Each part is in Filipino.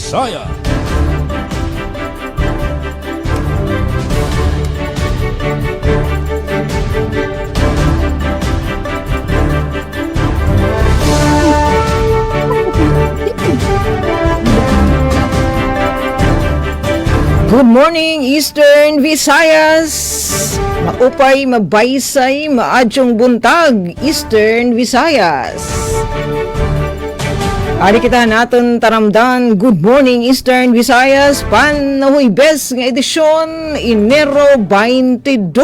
Visaya. Good morning, Eastern Visayas! Maupay, mabaysay, maadyong buntag, Eastern Visayas! Ari kita natin taramdan, good morning, Eastern Visayas, panahoy bes nga edisyon, Enero 22.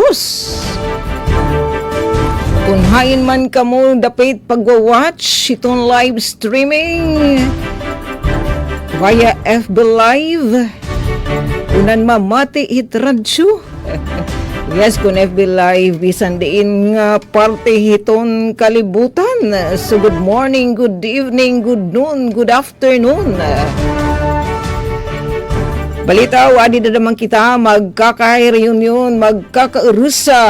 Kung hain man kamo dapit pagwa-watch itong live streaming via FB Live, unan mamati hit radyo. Yes, kung FB Live, bisan diin nga parte hiton kalibutan. So good morning, good evening, good noon, good afternoon. Balita, wadi na naman kita magkaka-reunion, magkaka-urusa.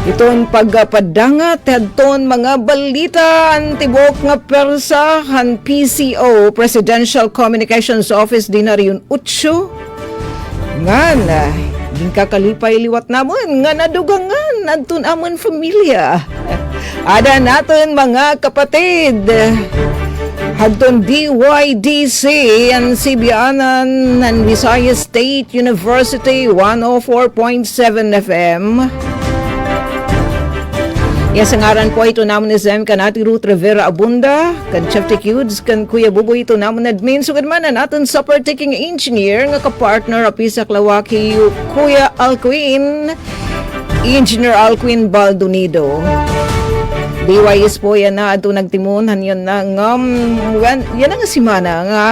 Iton pagpadangat hadton mga balita antibok nga persa han PCO Presidential Communications Office dinariyon 8 ngan din kakalipay liwat namon nga nadugangan adton amon familia. Ada naton mga kapatid hadton DYDC ang Sibianan ng Visayas State University 104.7 FM. Yes, ang aran po ito naman ni Zem kanati Ruth Rivera Abunda, kan Chef Ticudes, kan Kuya Buboy ito naman admin. Sugad man na natin super taking engineer nga kapartner Apisa Klawaki, Kuya Alcuin, Engineer Alcuin Baldonido. DYS po yan na ito nagtimunan yan na yan ang simana nga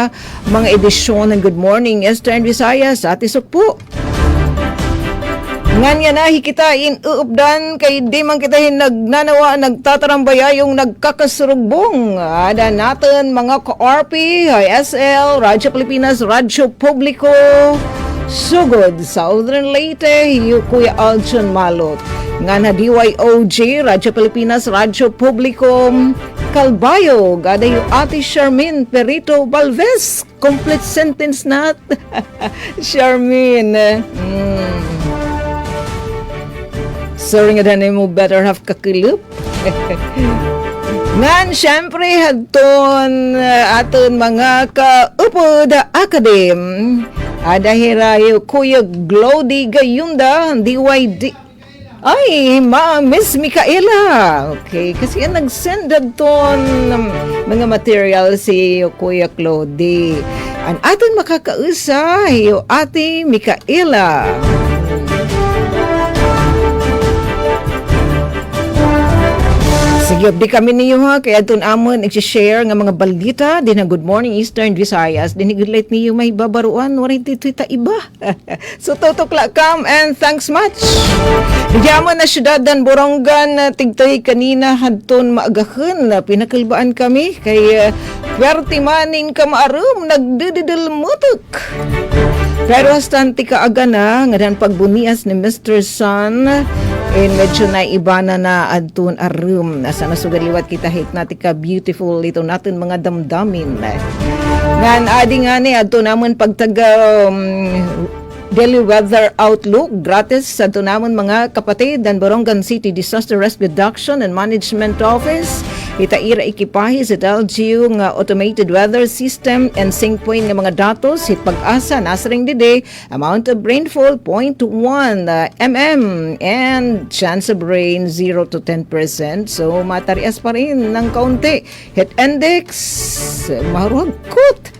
mga edisyon ng Good Morning Eastern Visayas at isok po. Nganya na hikitain uupdan kay di man kita nagnanawa nagtatarambaya yung nagkakasurugbong. Ada natin mga ka-RP, ISL, Radyo Pilipinas, Radyo Publiko, Sugod, Southern Leyte, Kuya Aljon Malot. Nga na DYOG, Radyo Pilipinas, Radyo Publiko, Calbayo, gada yung Ate Charmin Perito Balvez. Complete sentence na. Charmin. Sorry nga danay mo better have kakilup. Ngan, syempre, hadton aton mga kaupod akadem. Ada hirayo Kuya Glody Gayunda, DYD. Ay, Miss Micaela. Okay, kasi yan nag-send adton mga material si Kuya Glody. Ang aton makakausa, yung Ate Micaela. Sige, di kami niyo ha, kaya doon amon i-share nga mga balita, din na Good Morning Eastern Visayas, din i-good niyo may babaruan, warin dito iba. So, tutukla kam and thanks much. Diyaman na syudad dan Borongan, tigtay kanina hadton maagahan, pinakalbaan kami, kay pwerti maning kamaarum, nagdididil mutok. Pero hastanti kaaga na, nga dan pagbunias ni Mr. Sun, medyo na iba na adtun arum. Nasa nasugaliwat kita hit natin ka beautiful ito natin mga damdamin. Ngan adi nga ni adto namon pagtaga daily weather outlook gratis sa adto namon mga kapatid dan Borongan City Disaster Risk Reduction and Management Office. Itaira ikipahi sa LGU nga automated weather system and sync point nga mga datos hit pag-asa nasaring dide amount of rainfall 0.1 mm and chance of rain 0 to 10%. So matarias pa rin ng kaunti. Hit index marugkot.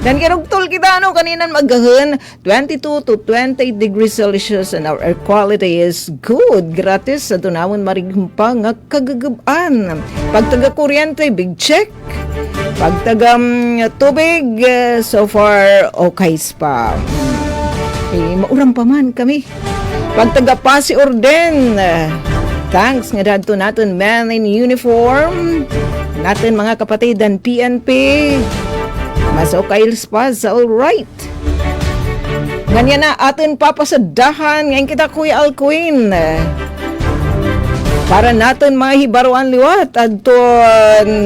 Dan kirugtol kita kaninan magahan 22 to 20 degrees Celsius and our air quality is good. Gratis sa tunawon marigumpa nga kagagabaan. Pagtaga kuryente, big check. Pagtaga tubig, so far okay pa. Mauram pa man kami. Pagtaga pasi orden, thanks nga dadto natin men in uniform. Natin mga kapatid dan PNP. Mas okay pa, so alright. Ganyan na atin papasadahan ngayon kita Kuya Alcuin. Para natin mga hibaruan liwat adto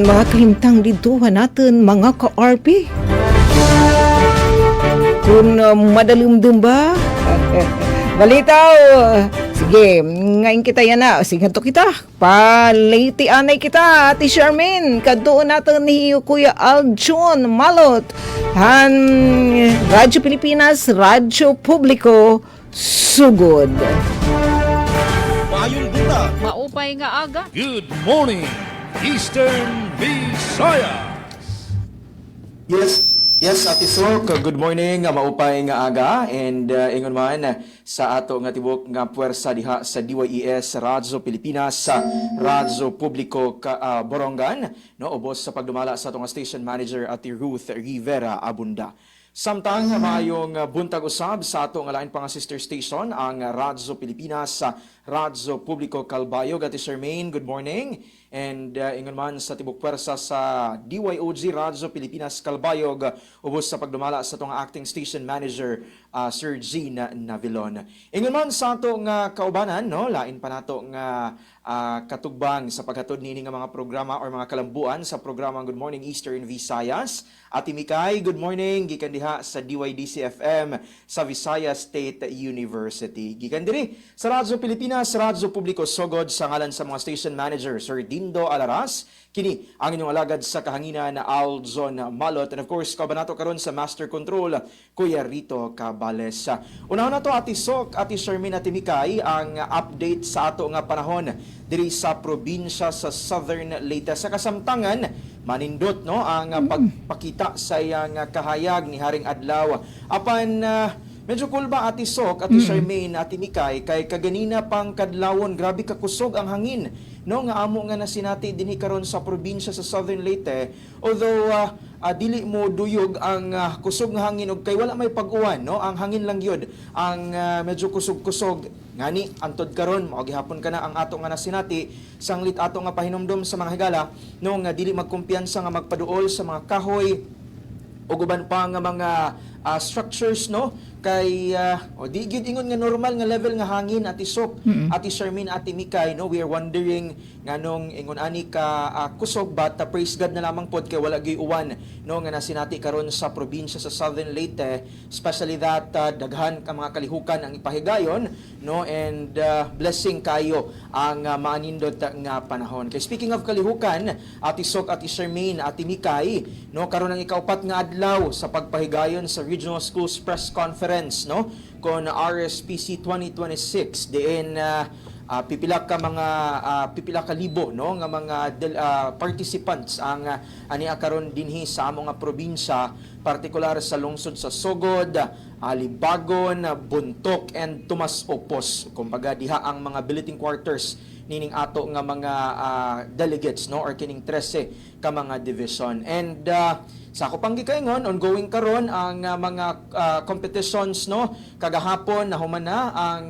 mga kahimtang dito natin mga ka-RP. Kung madalimdum ba? Balitaw. Sige, ngayon kita yan na. Sige to kita. Paliti anay kita, Ate Charmaine. Kadoon natin ni Kuya Aljon Malot. Radyo Pilipinas, Radyo Publiko, Sugod. Mayong buta. Maupay nga aga. Good morning, Eastern Visayas. Yes, Ate Sok, good morning, maupay nga aga, and ingon man sa ato nga tibok nga puwersa diha sa DYES Radyo Pilipinas sa Radyo Publiko Borongan, no, ubos sa pagdumala sa atong station manager Ate Ruth Rivera Abunda. Samtang mayong buntag usab sa ato nga lain pang sister station ang Radyo Pilipinas sa Radyo Publiko Calbayog. Ate Charmaine, good morning. And ingon man sa tibok pwersa sa DYOG Radyo Pilipinas Calbayog ubos sa pagdumala sa atong acting station manager Sir Gene Navilon. Ingon man sa ato nga kaubanan, no, lain pa nato nga katugbang sa paghatod nini nga mga programa or mga kalambuan sa programang Good Morning Eastern Visayas. Ate Mikay, good morning, gikan diha sa DYDC FM sa Visayas State University. Gikan diri sa Radyo Pilipinas, Radyo Publiko Sugod sa ngalan sa mga station manager Sir Dindo Alaras, kini ang inyong alagad sa kahanginan na Aljon Malot, and of course kabanato karon sa Master Control Kuya Rito Cabales. Unahon nato Ate Sok, Ate Charmaine, Ate Mikay, ang update sa ato nga panahon diri sa probinsya sa Southern Leyte. Sa kasamtangan, manindot, no, ang pagpakita sa iyang kahayag ni Haring Adlaw. Apan medyo cool ba Ate Sok, Ate Charmaine, Ate Mikay, kay kaganina pang kadlawon, grabe kakusog ang hangin, no, nga amo nga nasinati dinhi karon sa probinsya sa Southern Leyte. Although dili mo duyog ang kusog nga hangin og kay wala may pag-uwan, no, ang hangin lang yun ang medyo kusog-kusog ngani antod karon mao gihapon kana ang ato nga nasinati sanglit ato nga pahinumdom sa mga higala no nga dili magkumpiyansa nga magpaduol sa mga kahoy o guban pa nga mga structures, no, kay di gyud ingon nga normal nga level nga hangin Ate Sok, Ate Charmaine, Ate Mikay, no, we are wondering nganong ingon ani ka kusog but praise God na lamang pod kay wala gyud uwan, no, nga nasinati karon sa probinsya sa Southern Leyte, especially that daghan ka mga kalihukan ang ipahigayon, no, and blessing kayo ang manindot nga panahon. Kay speaking of kalihukan, Ate Sok, Ate Charmaine, Ate Mikay, no, karon ang ikaupat nga adlaw sa pagpahigayon sa Regional Schools Press Conference, no, kon RSPC 2026 diin pipila ka libo, no, nga mga participants ang ania karon dinhi sa among nga probinsya, partikular sa lungsod sa Sogod, Alibagon, Buntok and Tomas Opos. Kumbaga diha ang mga billeting quarters nining ato nga mga delegates, no, or kining 13 ka mga division. And sa ako pang gikaingon, ongoing karon ang mga competitions, no, kagahapon nahuman na ang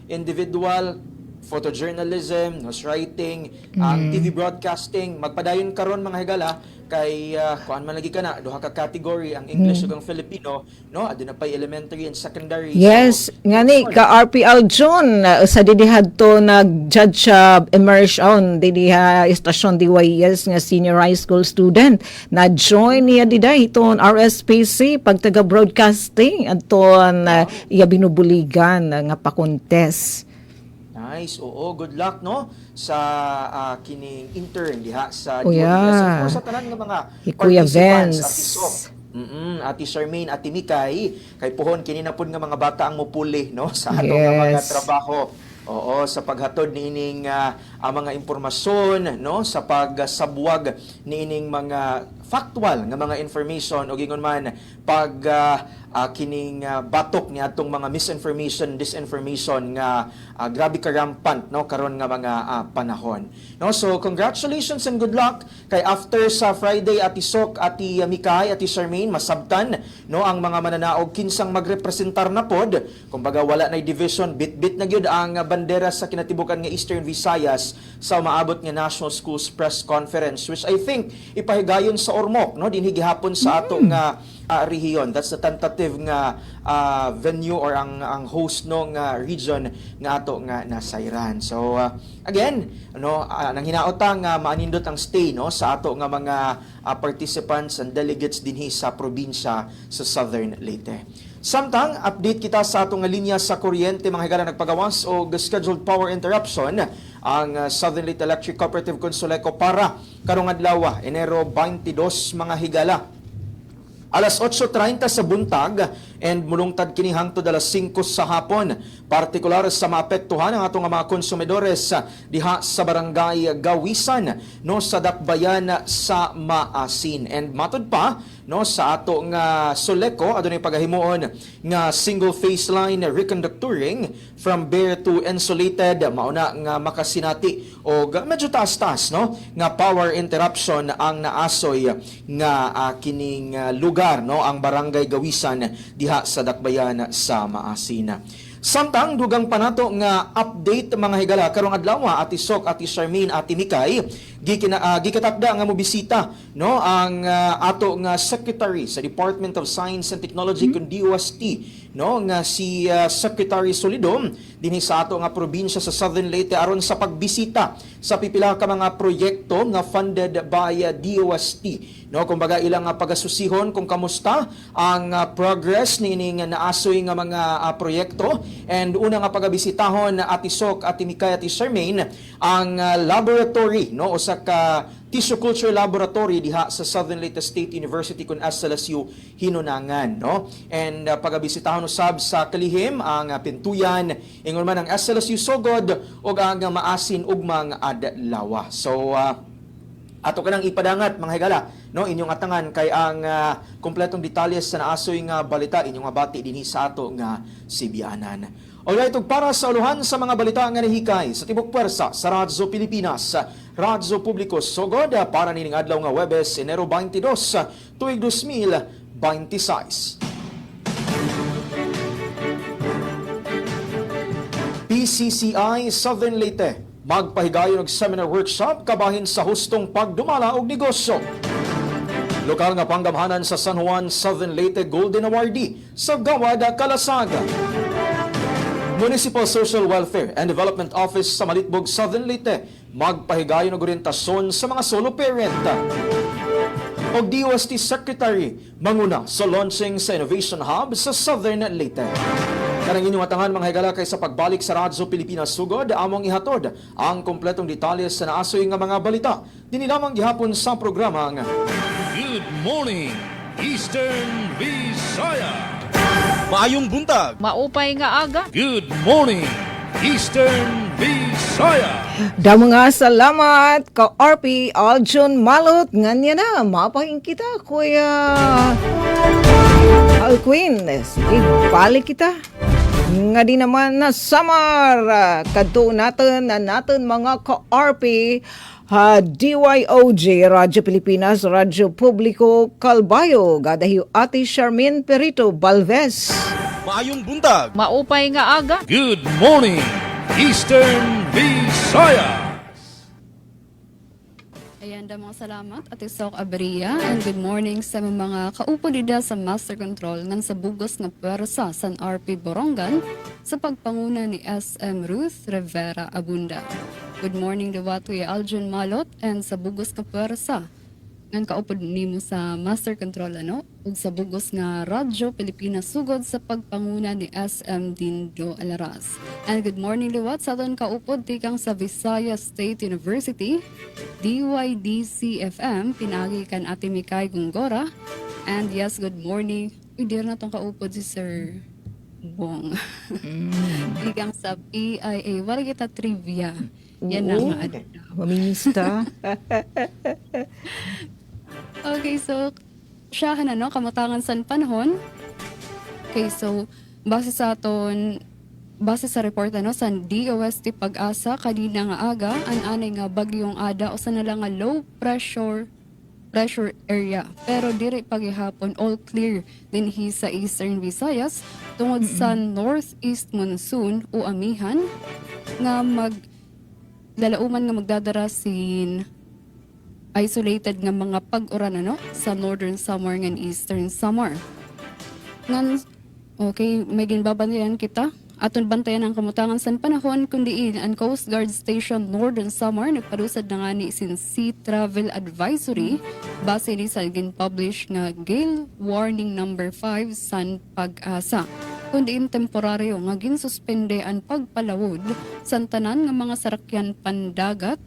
individual photojournalism, news writing, ang TV broadcasting, magpadayon karon mga higala kay kuan man lagi kana duha ka category ang English ug ang Filipino, no, aduna pay elementary and secondary. Yes, so, ngani ka RP Aljon sa didihadto nag-judge immersion didiha istasyon DYES nga senior high school student na join niya diday iton RSPC pag taga broadcasting adton iya binubuligan nga pa-contest. Nice. Oo, good luck, no, sa kining intern diha sa yeah. Of course, sa tanan nga mga Kuya participants, Vince. Ate Sok, Ate Charmaine, Ate Mikay, kay pohon kini na pud nga mga bata ang mupuli, no, sa atong nga mga trabaho. Oo, sa paghatod niining mga impormasyon, no, sa pagsabwag niining mga factual nga mga information o gingon man pag kining batok ni atong mga misinformation, disinformation nga grabe ka rampant, no, karon nga mga panahon. No, so congratulations and good luck kay after sa Friday Ate Sok, Ate Mikay, Ate Charmaine, masabtan, no, ang mga mananaog kinsang magrepresentar na pod. Kumbaga wala na division, bit-bit na gyud ang bandera sa kinatibukan nga Eastern Visayas sa umaabot nga National Schools Press Conference, which I think ipahigayon sa Ormoc, no, dinhi gihapon sa atong rehiyon. That's the tentative nga venue or ang host no nga region nga ato nga nasayran. So again, no, nang hinaota nga maanindot ang stay no sa ato nga mga participants and delegates dinhi sa probinsya sa Southern Leyte. Samtang update kita sa atong nga linya sa kuryente mga higala nagpagawas o scheduled power interruption ang Southern Leyte Electric Cooperative Consuleco para karong adlaw Enero 22 mga higala. Alas 8:30 sa buntag and mulungtad kini hangtod alas 5 sa hapon. Partikular sa maapektuhan ang atong mga konsumidores diha sa barangay Gawisan no sa Dakbayan sa Maasin. And matud pa no sa ato nga Soleco adunay pagahimuon nga single phase line reconductoring from bare to insulated mauna nga makasinati o medyo taas-taas no nga power interruption ang naasoy nga kining lugar no ang barangay Gawisan diha sa Dakbayan sa Maasin. Samtang dugang panato nga update mga higala karong adlaw Ati Sok, Ati Charmaine, Ati Mikay gikatakda nga mobisita no ang ato nga secretary sa Department of Science and Technology kun DOST no nga si Secretary Solidom dinhi sa ato nga probinsya sa Southern Leyte aron sa pagbisita sa pipila ka mga proyekto nga funded by DOST no kumbaga ilang pagasusihon kung kamusta ang progress niining naasoy nga mga proyekto. And una nga pagabisitahon Ati Sok, Ati Mikay, Ati Charmaine ang laboratory no o sa ka tissue culture laboratory diha sa Southern Leyte State University kun SLSU Hinunangan no. And pagabisitahon usab sa kalihim ang Pintuyan ingon man ang SLSU Sogod ug ang Maasin ugmang adlaw. So ato kanang ipadangat mga higala no inyong atangan kay ang kompletong detalles sa naasoy nga balita inyong mabati dinhi sa ato nga Sibianan. Alright, ug para sa uluhan sa mga balita nga nahikay sa tibok pwersa sa Radyo Pilipinas, Radyo Publiko Sogod para nining adlaw nga Huwebes, Enero 22, tuig 2026. PCCI Southern Leyte magpahigayon og seminar workshop kabahin sa hustong pagdumala og negosyo. Lokal nga panggamhanan sa San Juan Southern Leyte Golden Awardee sa Gawad, Kalasaga. Municipal Social Welfare and Development Office sa Malitbog Southern Leyte magpahigayon og orientasyon sa mga solo parent. Og DOST Secretary manguna sa launching sa Innovation Hub sa Southern Leyte. Kanang inyong atangan mga higala kay sa pagbalik sa Radyo Pilipinas Sugod, among ihatod ang kompletong detalye sa naasoy nga mga balita. Dini lamang gihapon sa programa nga Good morning, Eastern Visaya. Maayong buntag. Maupay nga aga. Good morning, Eastern Visaya. Damo nga salamat ka RP Aljon Malot nganya na mapahing kita kuya Alquin. Sige, balik kita. Nga di naman na samar kadto natin mga ka-RP DYOJ Radyo Pilipinas, Radyo Publiko Calbayo, gadahiyo Ati Charmaine Perito Balvez. Maayong buntag. Maupay nga aga. Good morning, Eastern Visaya. Ayan, mga salamat at Sok Aberia and good morning sa mga kaupo dida sa Master Control ng sa bugos nga pwersa San RP Borongan sa pagpanguna ni SM Ruth Rivera Abunda. Good morning daw to Aljon Malot and sa bugos nga pwersa ng kaupo nimo sa Master Control ug sa bugos nga Radyo Pilipinas sugod sa pagpanguna ni SM Dindo Alaraz. And good morning liwat sa aton kaupod tikang sa Visayas State University, DYDC-FM, pinagi kan Ate Mikay Gungora. And yes, good morning. Uy, na tong kaupod si Sir Bong. Tikang sa PIA. Wala kita trivia. Yan na nga. Maminista. Okay, so siyahan kamutangan sa panahon. Okay, so base sa report sa DOST Pag-asa kanina nga aga an anay nga bagyong Ada o sa nalang nga low pressure area pero diri paghihapon all clear dinhi sa Eastern Visayas tungod sa northeast monsoon o amihan nga lalauman nga magdadara sin isolated nga mga pag-uran sa Northern Samar ngan Eastern Samar. Ngan, okay, may ginbabantayan kita. Aton bantayan ang kamutangan sa panahon kundi ang Coast Guard Station Northern Samar nagparusad na nga ni sin Sea Travel Advisory base ni sa gin-publish nga Gale Warning number 5 san Pag-asa. Kundi temporaryo nga ginsuspende ang pagpalawod sa tanan nga mga sarakyan pandagat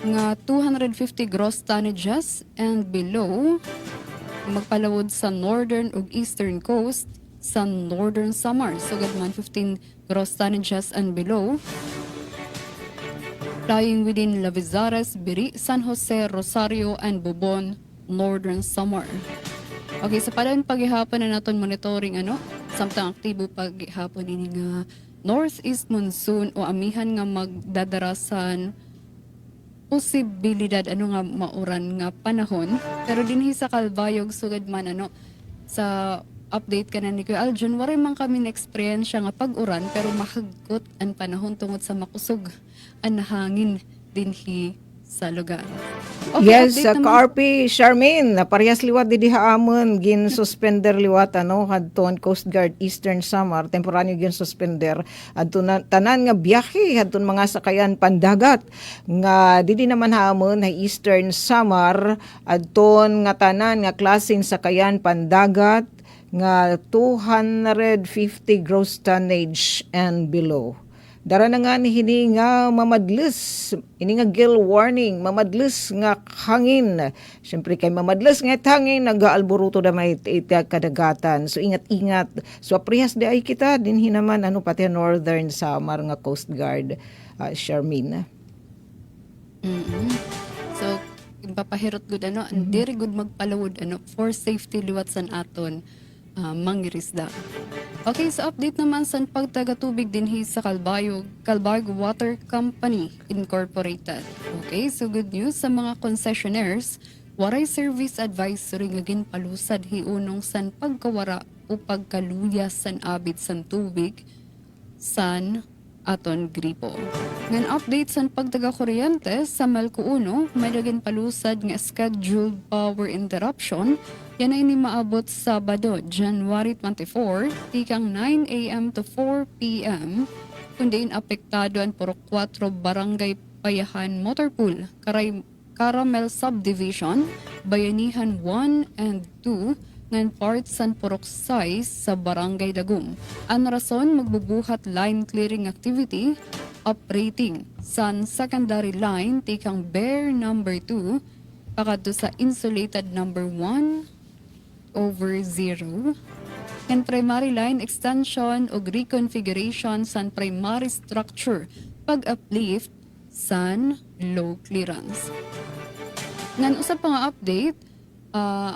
nga 250 gross tonnages and below magpalawod sa northern ug eastern coast sa Northern Samar. Sugad man 15 gross tonnages and below. Flying within Lavizares, Biri, San Jose, Rosario, and Bobon, Northern Samar. Okay, sa padan paghihapon na naton monitoring samtang aktibo paghihapon ini nga northeast monsoon o amihan nga magdadarasan posibilidad nga mauran nga panahon. Pero dinhi sa Calbayog sugad man sa update ka na ni Kuya Aljon, waray man kami na-experience nga pag-uran pero mahagkot ang panahon tungod sa makusog ang hangin dinhi sa lugar. Yes, update sa naman. Carpi, Charmaine, parehas liwat di haamon gin suspender liwat hadton Coast Guard Eastern Samar temporaryo gin suspender adton tanan nga biyahe hadton mga sakayan pandagat nga didi naman haamon na Eastern Samar adton nga tanan nga klaseng sakayan pandagat nga 250 gross tonnage and below. Dara na nga ni hini nga mamadles, ini nga gale warning, mamadles nga hangin. Siyempre kay mamadles nga hangin, nag-aalboruto na may kadagatan. So ingat-ingat. So aprihas di ay kita, dinhi naman pati Northern Samar nga Coast Guard, Charmaine. So, papahirot good diri good magpalawod for safety liwat san aton mangirisda. Okay, sa update naman sa pagtagatubig dinhi sa Calbayog Water Company Incorporated. Okay, so good news sa mga concessionaires, waray service advisory nga ginpalusad hiunong san pagkawara o pagkaluya san abit san tubig san aton gripo. Ngan update san pagtaga-kuryente sa Melco 1, may dagin palusad nga scheduled power interruption. Yan ay ni maabot Sabado, January 24, tikang 9 a.m. to 4 p.m. Kundi apektado ang puro 4 barangay Payahan Motor Pool, Caramel Subdivision, Bayanihan 1 and 2, ngan parts san purok size sa Barangay Dagum. Ang rason magbubuhat line clearing activity operating san secondary line tikang Bear number 2 pakadto sa insulated number 1/0 and primary line extension o reconfiguration san primary structure pag-uplift san low clearance. Ngan usap pa nga update,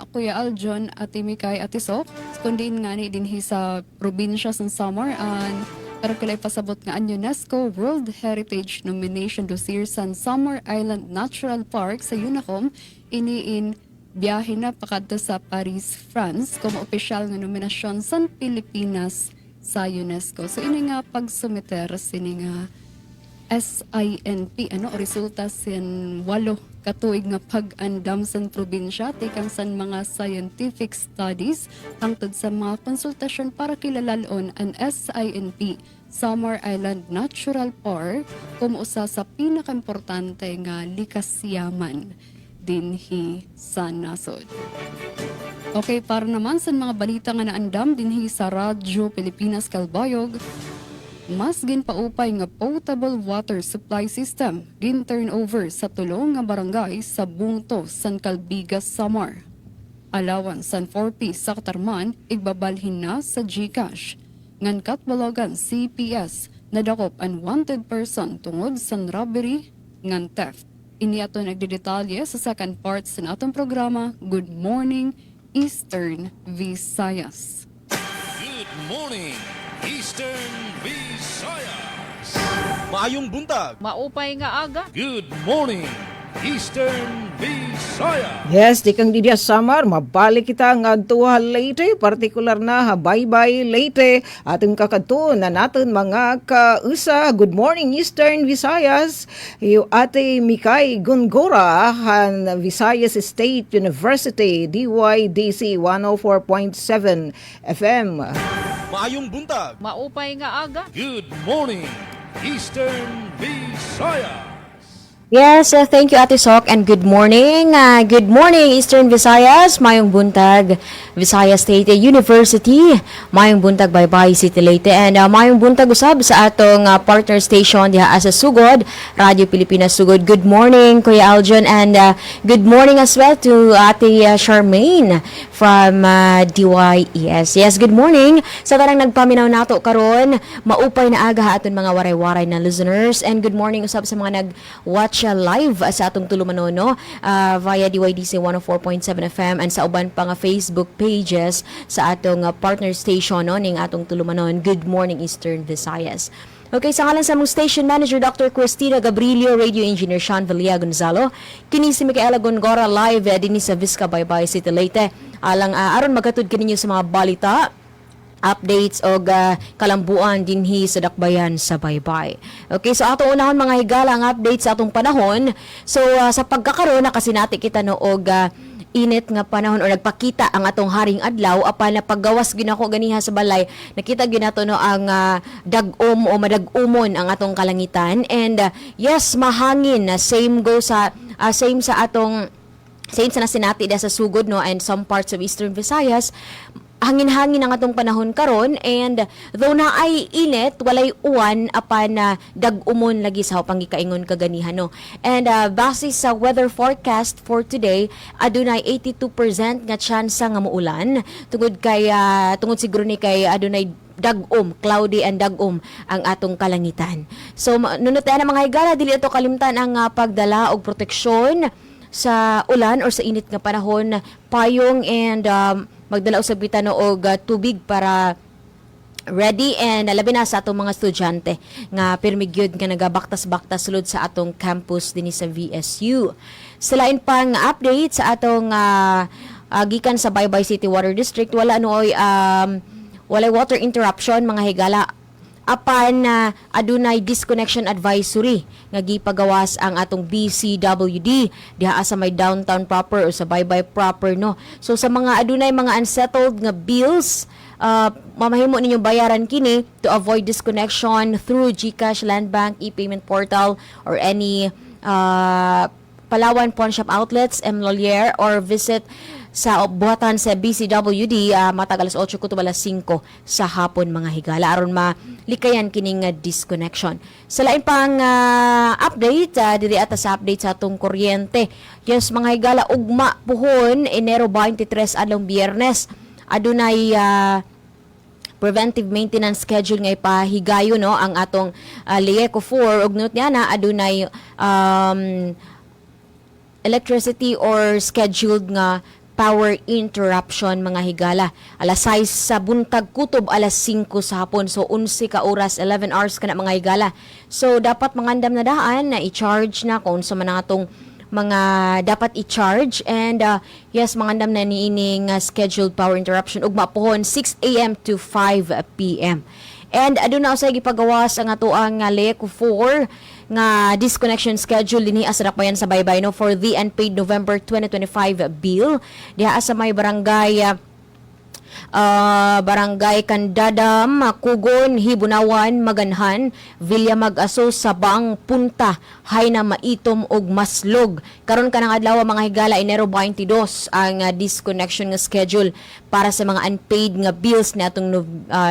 Kuya Aljon at Mikay Atisok, kundi nga ni dinhi sa probinsya sa Samar pero kilay pasabot nga ang UNESCO World Heritage Nomination dosir sa Samar Island Natural Park sa UNACOM iniin biyahe na pakadto sa Paris, France como opisyal nga nominasyon sa Pilipinas sa UNESCO. So ini nga pagsumiter sini nga SINP o resulta sin 8 katuig nga pag-andam sa probinsya tikang san mga scientific studies hangtod sa mga konsultasyon para kilalalon ang SINP Samar Island Natural Park como usa sa pinakaimportante nga likasyaman dinhi sa nasod. Okay, para naman sa mga balita nga naandam dinhi sa Radyo Pilipinas Calbayog, mas ginpaupay nga potable water supply system gin-turnover sa tulong nga barangay sa Bungto, San Calbigas, Samar. Alawan San 4P sa Katarman, igbabalhin na sa GCash. Ngan Katbalogan CPS, nadakop ang wanted person tungod sa robbery ngan theft. Ini ato nagdedetalye sa second part sa atong programa, Good Morning, Eastern Visayas. Good morning, Eastern Visayas. Maayong buntag. Maupay nga aga. Good morning, Eastern Visayas. Yes, di kang Didia Samar, mabalik kita nga tuwa Leyte, partikular na Habaybay Leyte, ating kakadto na natin mga kausa. Good morning Eastern Visayas, yung ate Mikay Gungora, han Visayas State University, DYDC 104.7 FM. Maayong buntag. Maupay nga aga. Good morning, Eastern Visayas. Yes, thank you Ate Sok and good morning. Good morning Eastern Visayas, mayong buntag Visayas State University, mayong buntag Baybay City Leyte and mayong buntag usab sa atong partner station diha sa Sugod, Radio Pilipinas Sugod. Good morning Kuya Aljon and good morning as well to Ate Charmaine from DYES. Yes, good morning sa tanang nagpaminaw nato karon, maupay na aga aton mga waray-waray na listeners and good morning usab sa mga nag-watch live sa atong tulumanon no via DYDC 104.7 FM and sa uban pa nga Facebook pages sa atong partner station no ning atong tulumanon. Good morning Eastern Visayas. Okay, sa ngalan sa among station manager Dr. Cristina Gabrilio, radio engineer Sean Villa Gonzalo, kini si Micaela Gongora live dinhi sa Vizca Baybay City Leyte. Alang aron magatud kaninyo sa mga balita, updates o kalambuan dinhi sa dakbayan sa Baybay. Okay, so ato unahon mga higala ang updates sa atong panahon. So sa pagkakaroon na kasi nati kita no og init nga panahon o nagpakita ang atong haring adlaw apan na paggawas ginako ganiha sa balay, nakita ginato no ang dagom o madag-umon ang atong kalangitan and yes, mahangin na same sa atong same sa nasinati sa Sugod no and some parts of Eastern Visayas. Hangin-hangin ang atong panahon karon and though na ay init, walay uwan apan na dag-umon lagi sa pangikaingon kaganihan no. And base sa weather forecast for today, adunay 82% nga tsansa nga muulan tungod siguro ni kay adunay dagom, cloudy and dagom ang atong kalangitan. So nunutayan ang mga higala dili ato kalimtan ang pagdala og proteksyon sa ulan or sa init nga panahon, payong and magdala usab kita no og tubig para ready and labi na sa atong mga estudyante nga pirmi gyud nga nagabaktas-baktas sulod sa atong campus dinhi sa VSU. Sa lain pang update sa atong gikan sa Baybay City Water District, wala walay water interruption mga higala apan adunay disconnection advisory nga gipagawas ang atong BCWD diha sa may downtown proper o sa Baybay proper no. So sa mga adunay mga unsettled nga bills, mamahimo ninyo bayaran kini to avoid disconnection through GCash, Land Bank, e-payment portal or any Palawan pawn shop outlets, Mlolier or visit sa buhatan sa BCWD matag alas 8 kutob alas 5 sa hapon mga higala aron malikayan kining disconnection. Sa lain pang update diri ata sa update sa atong kuryente. Yes mga higala, ugma puhon Enero 23 adlong Biyernes adunay preventive maintenance schedule nga ipahigayo no ang atong LIECO 4 ug note niya na adunay electricity or scheduled nga power interruption mga higala. Alas 6 sa buntag kutob alas 5 sa hapon. So 11 ka oras, 11 hours ka na mga higala. So dapat mangandam na daan na i-charge na kung sa mga atong mga dapat i-charge and yes, mangandam na niining scheduled power interruption ug mapuhon 6 a.m. to 5 p.m. And aduna usay gipagawas ang ato ang LIECO 4 nga disconnection schedule dinhi sa dakbayan sa Baybay no for the unpaid November 2025 bill diha sa may barangay Kandadam, Kugon, Hibunawan, Maganhan, Villa Mag-Aso, Sabang, Punta, Hayna, Maitom ug Maslog. Karon kanang adlaw mga higala Enero 22 ang disconnection nga schedule para sa mga unpaid nga bills niadtong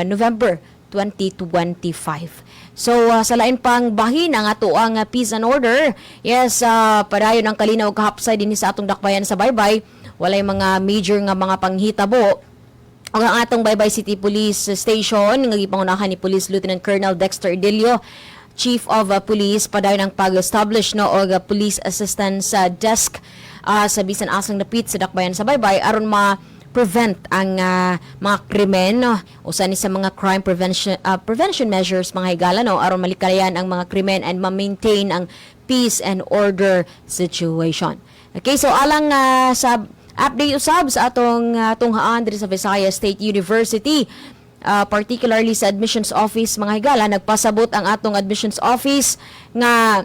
November 2025. So sa lain pang bahin ang ato ang peace and order. Yes, padayon ang kalinaw kahapsay dinhi sa atong dakbayan sa Baybay. Walay mga major nga mga panghitabo. Ang atong Baybay City Police Station nga gipangunahan ni Police Lieutenant Colonel Dexter Idilio, Chief of Police, padayon ang pag-establish no og Police Assistance Desk sa bisan asang dapit sa dakbayan sa Baybay aron prevent ang mga krimen usa ni sa mga crime prevention measures mga higala no aron malikayan ang mga krimen and ma-maintain ang peace and order situation. Okay, so alang sa update usab sa atong tunghaan diri sa Visayas State University, particularly sa admissions office mga higala, nagpasabot ang atong admissions office nga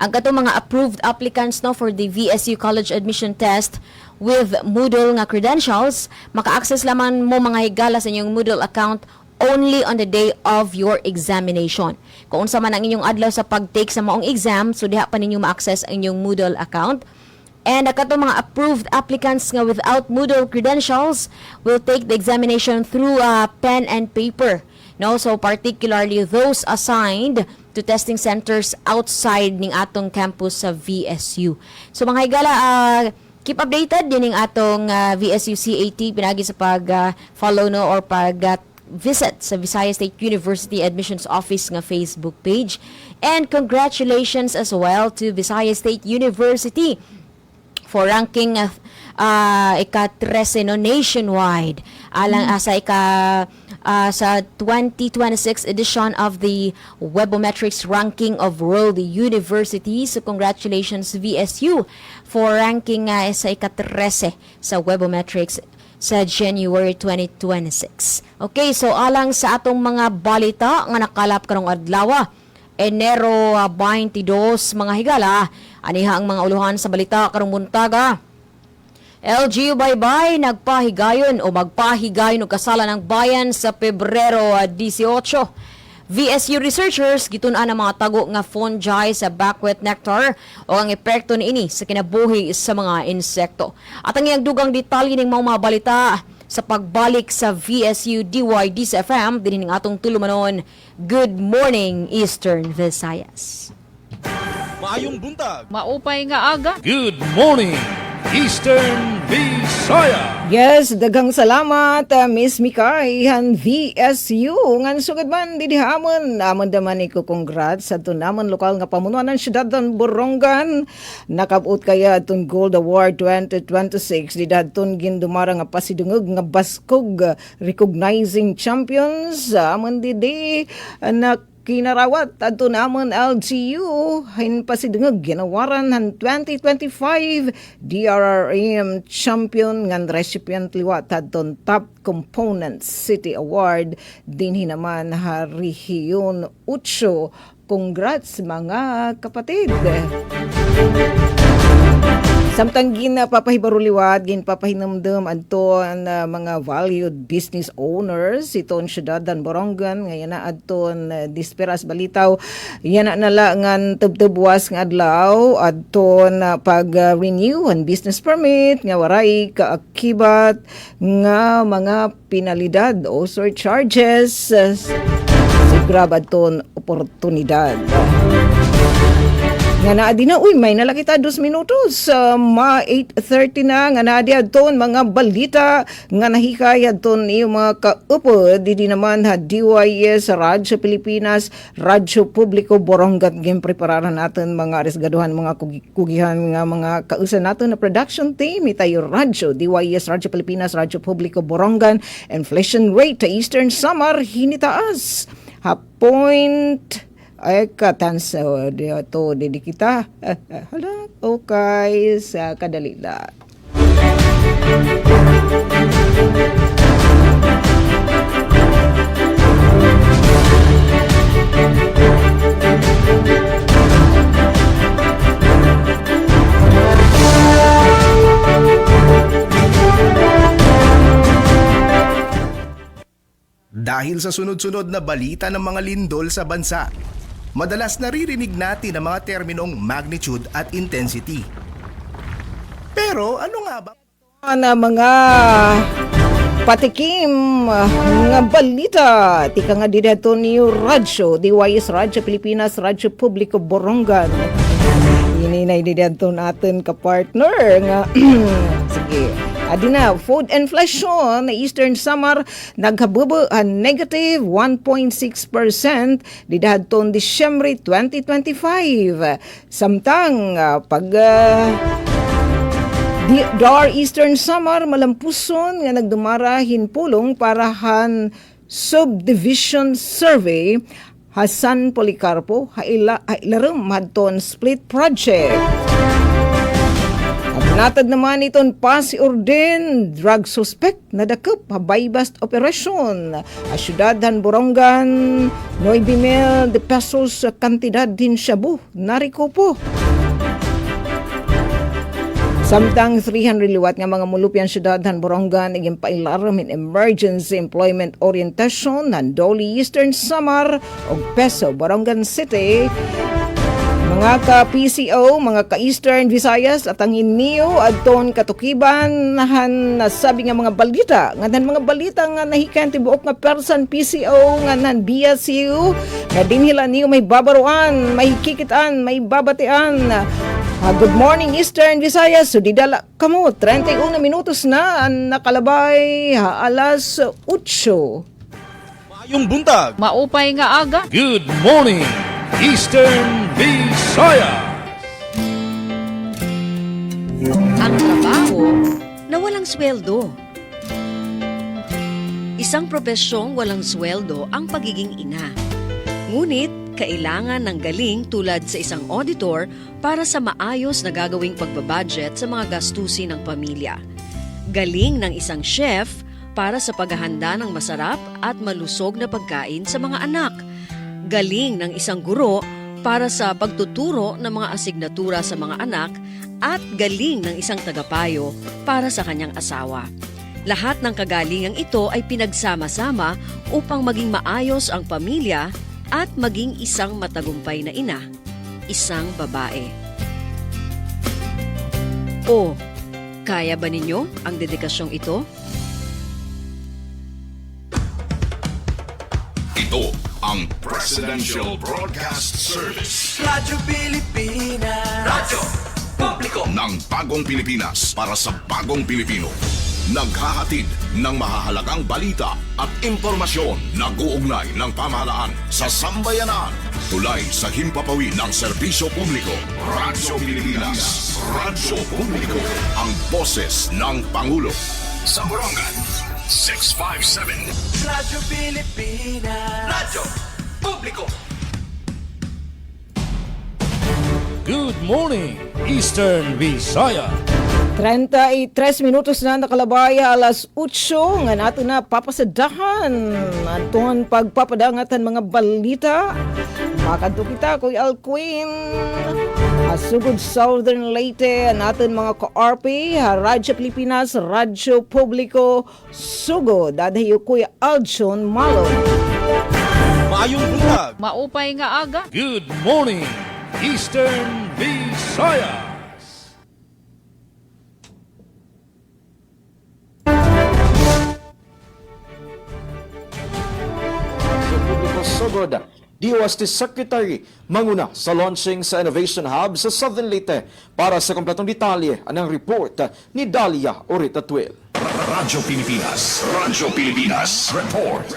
ang katong mga approved applicants no for the VSU College Admission Test with Moodle nga credentials, maka-access lamang mo mga higala sa inyong Moodle account only on the day of your examination. Kung unsa man ang inyong adlaw sa pag-take sa maong exam, so diha pa ninyo ma-access ang inyong Moodle account. And katong mga approved applicants nga without Moodle credentials will take the examination through pen and paper. No, so particularly those assigned to testing centers outside ning atong campus sa VSU. So mga higala, keep updated din ning atong VSU CAT pinagi sa pag-follow no or visit sa Visayas State University Admissions Office nga Facebook page. And congratulations as well to Visayas State University for ranking ika-13 no, nationwide alang sa 2026 edition of the Webometrics Ranking of World Universities. So congratulations VSU for ranking sa ika-13 sa Webometrics sa January 2026. Okay, so alang sa atong mga balita nga nakalap karong adlaw, Enero 22 mga higala, aniha ang mga uluhan sa balita karong buntaga. LGU Baybay nagpahigayon o magpahigayon og kasala ng bayan sa Pebrero 18. VSU researchers gitun-an ang mga tago nga fungi sa buckwheat nectar o ang epekto niini sa kinabuhi sa mga insekto. At ang iyang dugang detalye ning mga balita sa pagbalik sa VSU DYDs FM dinhi ning atong tulumanon. Good morning Eastern Visayas. Maayong buntag. Maupay nga aga. Good morning, Eastern Visayas. Yes, daghang salamat, Miss Mikay, han VSU. Ngan sugad man, didihamon. Amon daman ko congrats sa tunamon lokal nga pamunuan ng siyudad ng Borongan. Nakabot kaya itong Gold Award 2026. Didadton gindumara nga pasidungog nga baskog recognizing champions. Amon didi, kinarawat adto namon LGU hin pasidungog ginawaran han 2025 DRRM champion ngan recipient liwat adton top component city award dinhi naman ha Rehiyon 8. Congrats mga kapatid. Samtang ginapapahibaruliwat, ginpapahinamdam adton mga valued business owners iton siyudad dan Borongan ngayon na adton disperas balitaw yan na nalangan tubtubwas nga adlaw adton pag-renew ang business permit nga waray kaakibat nga mga penalidad o surcharges grab adton oportunidad. Nga naa di na, may nalakita 2 minutos. 8:30 na, nga naa di adton mga balita nga nahikay adton yung mga kaupod. Di naman ha DYS, Radyo Pilipinas, Radyo Publiko, Borongat. Game prepararan natin mga resgaduhan, mga kugihan, nga mga kausan natin na production team. Itayo Radyo, DYS, Radyo Pilipinas, Radyo Publiko, Borongan. Inflation rate sa Eastern Samar, hinitaas. Point ay katansa to di kita hala okay sa kadalila. Dahil sa sunod-sunod na balita ng mga lindol sa bansa, madalas naririnig natin ang mga terminong magnitude at intensity. Pero ano nga ba? Na mga patikim nga balita tika nga dito ni Radyo DYS Radyo Pilipinas Radyo Publiko Borongan. Ininay dito natin ka-partner nga sige. Adina, food inflation na Eastern Samar naghabubo negative 1.6% didadton Disyembre 2025. Samtang DAR Eastern Samar malampuson nga nagdumara hinpulong para han subdivision survey Hasan Policarpo hailarom madton split project. At natad naman iton si Orden, drug suspect na dakop habaybast operation. Asyudadan Borongan, 9,000 de pesos kantidad din shabu, nariko po. Samtang 300 liwat nga mga mulupian syudadhan Borongan iging pailaram in emergency employment orientation ng Doli Eastern Samar o Peso Borongan City. Mga ka-PCO, mga ka-Eastern Visayas at ang inyo adton katukiban nahan nasabi nga mga balita nga mga balita nga nahikan tibuok nga person PCO nga nan BSU nga dinhila niyo may babaruan, may kikitaan, may babatian. Good morning Eastern Visayas. So didala kamo 31 minutos na ang nakalabay alas 8. Maayong buntag. Maupay nga aga. Good morning, Eastern Visayas. Ang trabaho na walang sweldo. Isang profesyong walang sweldo ang pagiging ina. Ngunit, kailangan ng galing tulad sa isang auditor para sa maayos na gagawing pagbabudget sa mga gastusin ng pamilya. Galing ng isang chef para sa paghahanda ng masarap at malusog na pagkain sa mga anak. Galing ng isang guro para sa pagtuturo ng mga asignatura sa mga anak at galing ng isang tagapayo para sa kanyang asawa. Lahat ng kagalingang ito ay pinagsama-sama upang maging maayos ang pamilya at maging isang matagumpay na ina, isang babae. O, kaya ba ninyo ang dedikasyong ito? Ito ang Presidential Broadcast Service. Radyo Pilipinas. Radyo Publiko Ng bagong Pilipinas para sa bagong Pilipino. Naghahatid ng mahahalagang balita at impormasyon na guugnay ng pamahalaan sa sambayanan. Tulay sa himpapawid ng serbisyo publiko. Radyo Pilipinas. Radyo Publiko. Ang boses ng Pangulo. Sa Borongan, 657. Radyo Pilipinas. Radyo Publiko. Good morning, Eastern Visayas. 33 minutos na nakalabay alas 8 nga nato na papasadahan anton pagpapadangatan mga balita. Makadto kita Kuy Alquin asugod Southern Leyte natin mga ka-RP Radyo Pilipinas, Radyo Publiko sugod dadayo Kuy Aljon Malo. Maayong buntag. Maupay nga aga. Good morning, Eastern Visayas. Sugod, DOST Secretary manguna sa launching sa Innovation Hub sa Southern Leyte. Para sa kompletong detalye, anang report ni Dalia Orita-Tuel. Radyo Pilipinas. Radyo Pilipinas. Report.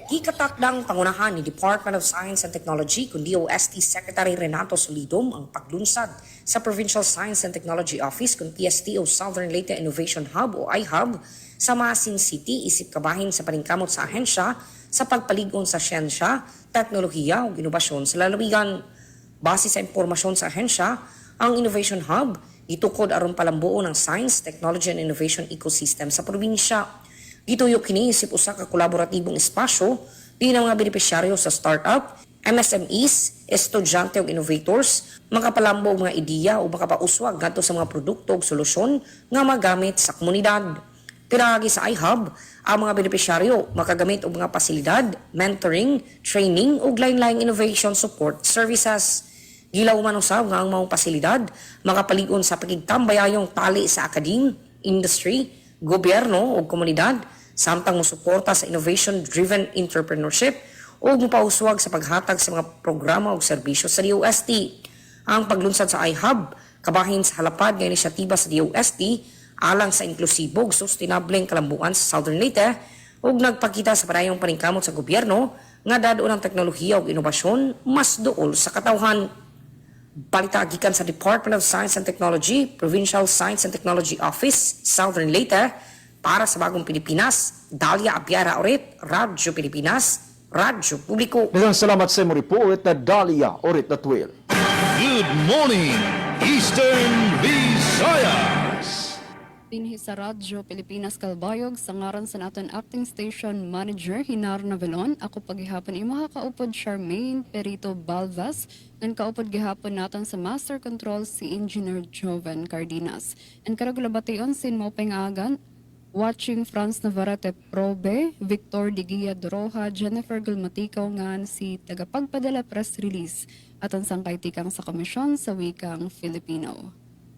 Ikatakdang pangunahan ni Department of Science and Technology kung DOST Secretary Renato Solidum ang paglunsad sa Provincial Science and Technology Office kung PSTO Southern Leyte Innovation Hub o iHub sa Masin City isip kabahin sa paningkamot sa ahensya sa pagpaligon sa siyensya, teknolohiya o inobasyon sa lalawigan. Base sa impormasyon sa ahensya, ang Innovation Hub itukod aron palambuo ng science, technology and innovation ecosystem sa probinsya. Gituyok kini isip usa ka kolaboratibong espasyo din ang mga benepisyaryo sa startup, MSMEs, estudyante ug innovators, makapalambo og mga ideya o makapauswag ngadto sa mga produkto ug solusyon nga magamit sa komunidad. Pinagi sa iHub, ang mga benepisyaryo makagamit og mga pasilidad, mentoring, training ug lain-laing innovation support services. Gilaw man usab nga ang mga pasilidad makapalig-on sa pagigtambayayong tali sa academe, industry, gobyerno ug komunidad samtang mosuporta sa innovation-driven entrepreneurship o mupauswag sa paghatag sa mga programa ug serbisyo sa DOST. Ang paglunsad sa iHub kabahin sa halapad nga inisyatiba sa DOST alang sa inklusibo ug sustainableng kalambuan sa Southern Leyte ug nagpakita sa parayong paningkamot sa gobyerno nga dado ng teknolohiya ug inobasyon mas duol sa katawhan. Balita gikan sa Department of Science and Technology, Provincial Science and Technology Office, Southern Leyte, para sa Bagong Pilipinas, Dalia Abiara Orit, Radyo Pilipinas, Radyo Publiko. Daghang salamat sa imong report na Dalia Orit Natwil. Good morning, Eastern Visayas. Pinhi sa Radyo Pilipinas Kalbayog sa ngaran sa naton acting station manager Hinar Navelon, ako paghihapon imaha kaupod Charmaine Perito Balvas, ngan kaupod gihapon naton sa master control si Engineer Joven Cardenas. And karagulabation sin mo pengagan watching Franz Navarrete Probe, Victor Digia Doroha, Jennifer Gulmatikaw ngan si tagapagpadala press release at ang sangkaitikang sa komisyon sa wikang Filipino.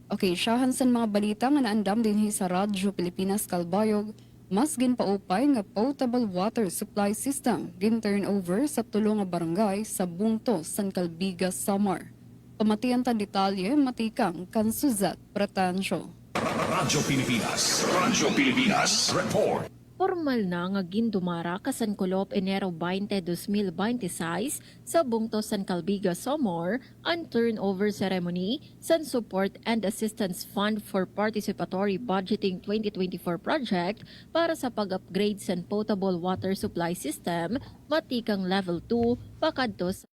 Okay, siyahan sa mga balita nga naandam din sa Radyo Pilipinas Kalbayog, mas ginpaupay nga potable water supply system gin-turn over sa tulong nga barangay sa Bungto, San Calbigas, Samar. Pamatian ta detalye, matikang kan Suzat Pretansyo. Radyo Pilipinas, report. Formal na nga gindumara ka San Colop Enero 20, 2026 sa Bungto, San Calbigas, Samar ang turnover ceremony sa Support and Assistance Fund for Participatory Budgeting 2024 project para sa pag-upgrade sa potable water supply system matikang level 2 pakadto sa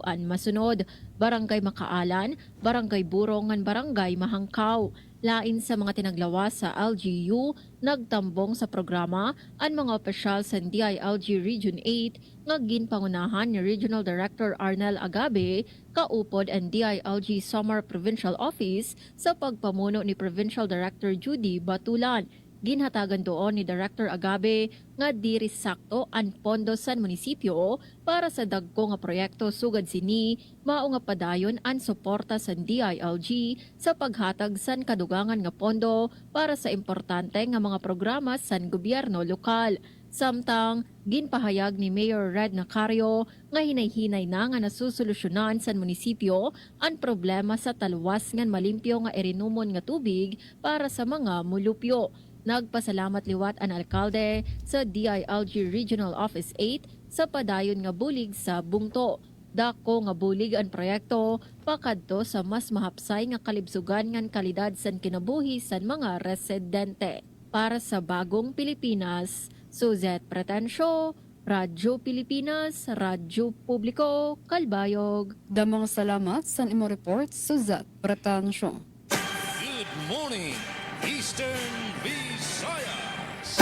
An masunod, Barangay Makaalan, Barangay Burongan, Barangay Mahangkaw. Lain sa mga tinaglawas sa LGU, nagtambong sa programa ang mga opisyal sa DILG Region 8 nga ginpangunahan ni Regional Director Arnel Agabe, kaupod ang DILG Samar Provincial Office sa pagpamuno ni Provincial Director Judy Batulan. Ginhatagan doon ni Director Agabe nga diri sakto ang pondo sa munisipyo para sa dagko nga proyekto sugad sini mao nga padayon ang suporta sa DILG sa paghatag san kadugangan nga pondo para sa importante nga mga programa sa gobyerno lokal. Samtang ginpahayag ni Mayor Red Nacario nga hinay-hinay na nga nasusolusyonan sa munisipyo ang problema sa talwas ngan malimpyo nga irinumon nga tubig para sa mga mulupyo. Nagpasalamat liwat ang alkalde sa DILG Regional Office 8 sa padayon nga bulig sa Bungto. Dako nga bulig ang proyekto pakadto sa mas mahapsay nga kalibsugan ngan kalidad san kinabuhi san mga residente. Para sa Bagong Pilipinas, Suzette Pretensyo, Radyo Pilipinas, Radyo Publiko, Kalbayog. Damang salamat sa imo report, Suzette Pretensyo. Good morning, Eastern Visayas.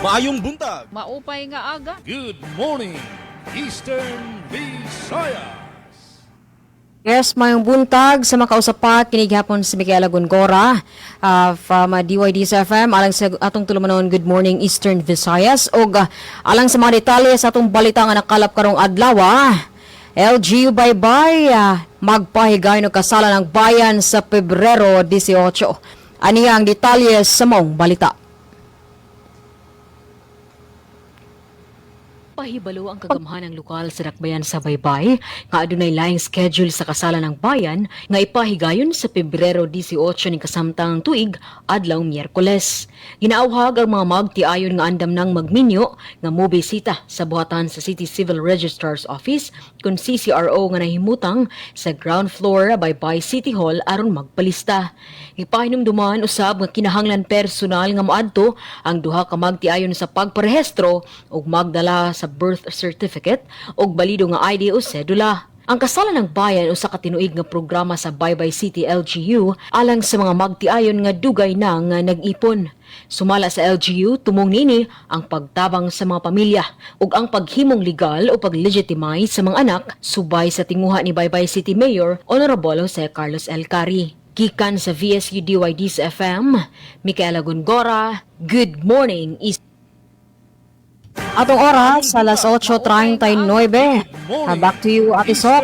Maayong buntag. Maupay nga aga. Good morning, Eastern Visayas. Yes, mayong buntag sa makausapat kinighapon si Micaela Gongora from DYDS-FM alang sa atong tulumanon Good Morning Eastern Visayas og alang sa mga detalye sa atong balita nga nakalap karong adlaw. LGU bye-bye magpahigay no kasalan ng bayan sa Pebrero 18. Ani ang detalye sa mong balita. Pahibalo ang kagamhanang lokal sa dakbayan sa Baybay nga adunay laing schedule sa kasalan ng bayan nga ipahigayon sa Pebrero 18 ning kasamtang tuig adlaw Miyerkules. Ginaawhag ang mga magtiayon nga andam nang magminyo nga mobisita sa buhatan sa City Civil Registrar's Office kun CCRO nga nahimutang sa ground floor Baybay City Hall aron magpalista. Ipahinumduman usab nga kinahanglan personal nga moadto ang duha ka magtiayon sa pagparehistro ug magdala sa birth certificate o balido nga ID o sedula. Ang kasalan ng bayan usa ka tinuig nga programa sa Baybay City LGU alang sa mga magtiayon nga dugay na nga nag-ipon. Sumala sa LGU tumong nini ang pagtabang sa mga pamilya ug ang paghimong legal o pag-legitimize sa mga anak subay sa tinguha ni Baybay City Mayor Honorable Jose Carlos L. Cari. Gikan sa VSU DYDS-FM, Micaela Gongora, Good Morning East. Atong oras sa alas 8:39. Back to you, Ate Sok.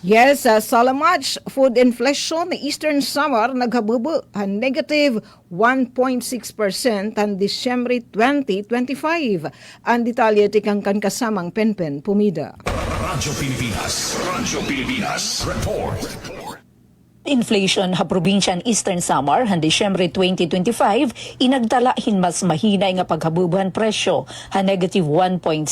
Yes, salamat. Food inflation ni Eastern Samar naghabubo negative 1.6% ang Disyembre 2025. Ang detalye tikang kan kasamang Penpen Pumida. Radyo Pilipinas, report. Inflation ha probinsyan Eastern Samar han Disyembre 2025 inagdalahin mas mahinay nga paghabubuhan presyo ha negative 1.6%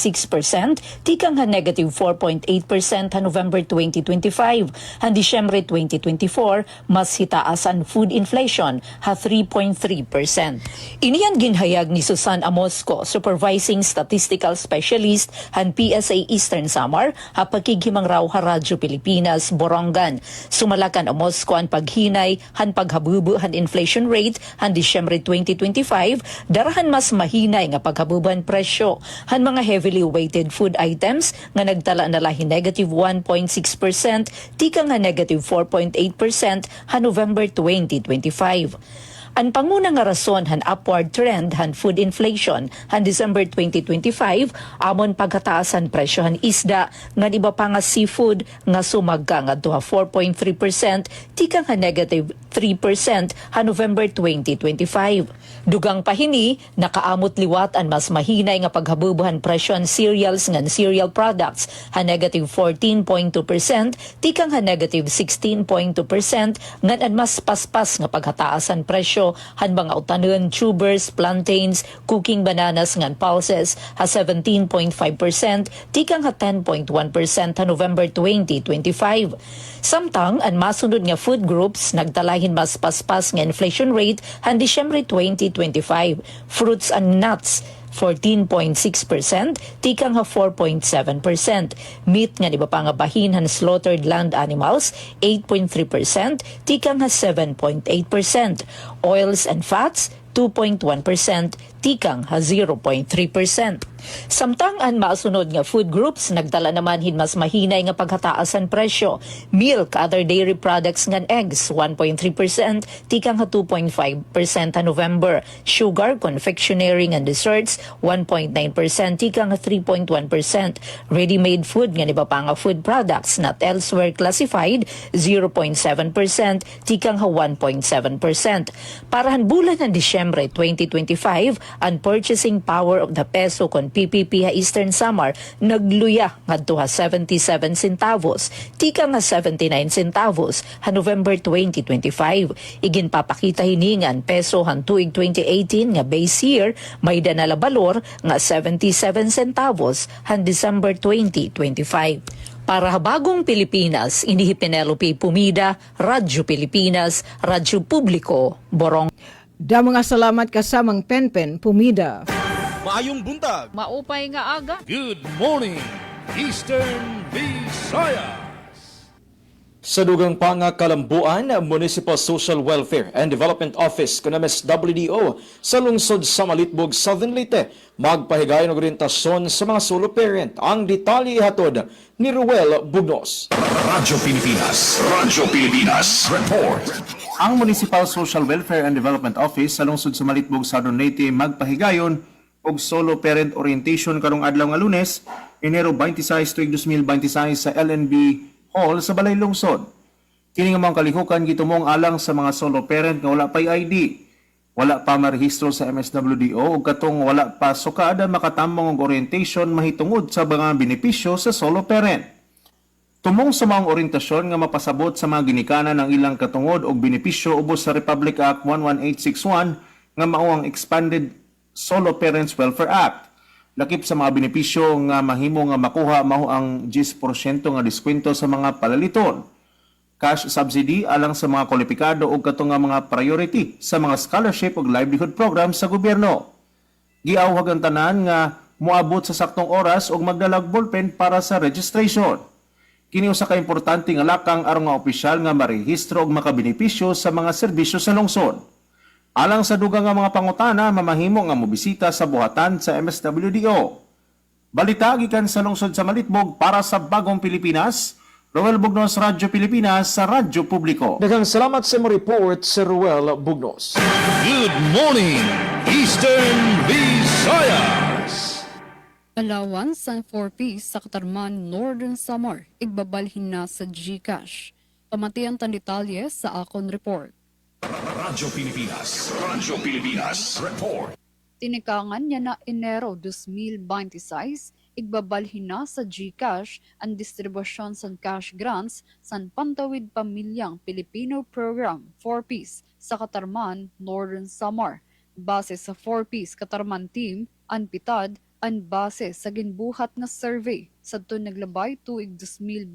tikang ha negative 4.8% ha November 2025 han Disyembre 2024 mas hitaasan food inflation ha 3.3%. Iniyan ginhayag ni Susan Amosco, Supervising Statistical Specialist han PSA Eastern Samar ha pagkighimang raw ha Radyo Pilipinas Borongan. Sumalakan Amosco ang paghinay han paghabubu han inflation rate han Disyembre 2025 darahan mas mahinay nga paghabubuhan presyo han mga heavily weighted food items nga nagtala na lahi negative 1.6% tika nga negative 4.8% han November 2025. Ang pangunang nga rason han upward trend han food inflation han December 2025 amon paghataasan presyo han isda nga iba pa nga seafood nga sumagka nga 4.3% tika nga negative 3% han November 2025. Dugang pahini nakaamot liwat ang mas mahinay nga paghabubuhan presyo han cereals nga cereal products han negative 14.2% tika nga negative 16.2% ngan ang mas paspas nga paghataasan presyo han mga utanon, tubers, plantains, cooking bananas ngan pulses ha 17.5% tikang ha 10.1% ha November 2025. Samtang ang masunod nga food groups nagtalahin mas paspas nga inflation rate han Disyembre 2025. Fruits and nuts 14.6%, tikang ha 4.7%. Meat nga iba pa nga bahin han slaughtered land animals 8.3%, tikang ha 7.8%. Oils and fats 2.1%, tikang ha 0.3%. Samtang ang maasunod nga food groups nagdala naman hin mas mahinay nga paghataasan presyo. Milk, other dairy products ngan eggs 1.3%, tikang ha 2.5% ha November. Sugar, confectionery ngan desserts 1.9%, tikang ha 3.1%. Ready-made food ngan iba pa nga food products not elsewhere classified 0.7%, tikang ha 1.7%. Parahan bulan ng Disyembre 2025, ang purchasing power of the peso kon PPP ha Eastern Samar nagluya ngadto ha 77 centavos, tika nga 79 centavos ha November 2025. Iginpapakita hiningan peso han tuig 2018 nga base year may danala balor nga 77 centavos han December 2025. Para Bagong Pilipinas, inihi Penelope Pumida, Radyo Pilipinas, Radyo Publiko, Borong. Da mga salamat kasamang Penpen Pumida. Maayong buntag. Maupay nga aga. Good morning, Eastern Visayas. Sa dugang Kalambuan, Municipal Social Welfare and Development Office kun MSWDO sa lungsod sa Malitbog, Southern Leyte magpahigayon og orientasyon sa mga solo parent. Ang detalye ihatod ni Ruel Bugnos. Radyo Pilipinas Report. Ang Municipal Social Welfare and Development Office sa lungsod sa Malitbog, Southern Leyte magpahigayon og solo parent orientation karong adlaw nga Lunes, Enero 26 tuig 2026 sa LNB Hall sa Balay Lungsod. Kini nga mga kalihukan gitumong alang sa mga solo parent nga wala pay ID, wala pa marehistro sa MSWDO ug katong wala pa sukada makatamong og orientation mahitungod sa mga benepisyo sa solo parent. Tumong sa mga orientasyon nga mapasabot sa mga ginikanan ng ilang katungod og benepisyo ubos sa Republic Act 11861 nga mao ang Expanded Solo Parents Welfare Act. Lakip sa mga benepisyo nga mahimo nga makuha mao ang 10% nga diskwento sa mga palaliton, cash subsidy alang sa mga kwalipikado o katong nga mga priority sa mga scholarship ug livelihood program sa gobyerno. Giawhag ang tanan nga moabot sa saktong oras ug magdalag ballpen para sa registration. Kini usa ka importante nga lakang aron nga opisyal nga marehistro ug makabenepisyo sa mga serbisyo sa lungsod. Alang sa dugang nga mga pangutana, mamahimo nga mobisita sa buhatan sa MSWDO. Balita gikan sa lungsod sa Malitbog para sa Bagong Pilipinas, Ruel Bugnos, Radyo Pilipinas sa Radyo Publiko. Daghang salamat sa mo report sa Ruel Bugnos. Good morning, Eastern Visayas. Alawan San 4P sa Katarman, Northern Samar, igbabalhin na sa GCash. Pamatian tan detalye sa akon report. Radyo Pilipinas Report. Tinikangan niya na Enero 2026, igbabalhin na sa GCash ang distribusyon sa cash grants sa Pantawid Pamilyang Pilipino Program 4Ps sa Katarman, Northern Samar. Base sa 4Ps Katarman Team, ang pitad ang base sa ginbuhat nga survey sa naglabay tuig 2025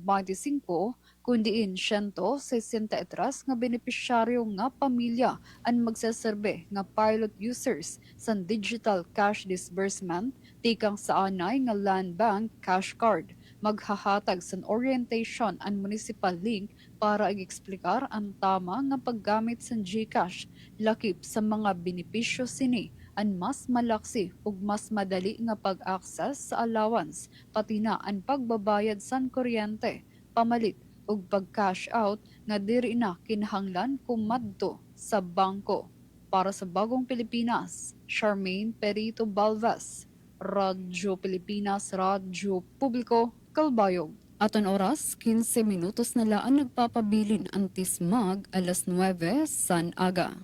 kundiin 163 nga benepisyaryo nga pamilya ang magsaserbe nga pilot users sa digital cash disbursement tikang sa anay nga Land Bank cash card. Maghahatag sa orientation ang municipal link para i-eksplikar ang tama nga paggamit sa GCash lakip sa mga benepisyo sini ang mas malaksi ug mas madali nga pag-access sa allowance pati na ang pagbabayad sa kuryente, pamalit ug pag-cash out nga diri na kinahanglan kumadto sa bangko. Para sa Bagong Pilipinas, Charmaine Perito Balvas, Radyo Pilipinas, Radyo Publiko, Kalbayog. Aton oras, 15 minutos na laan nagpapabilin ang tismag alas 9 san aga.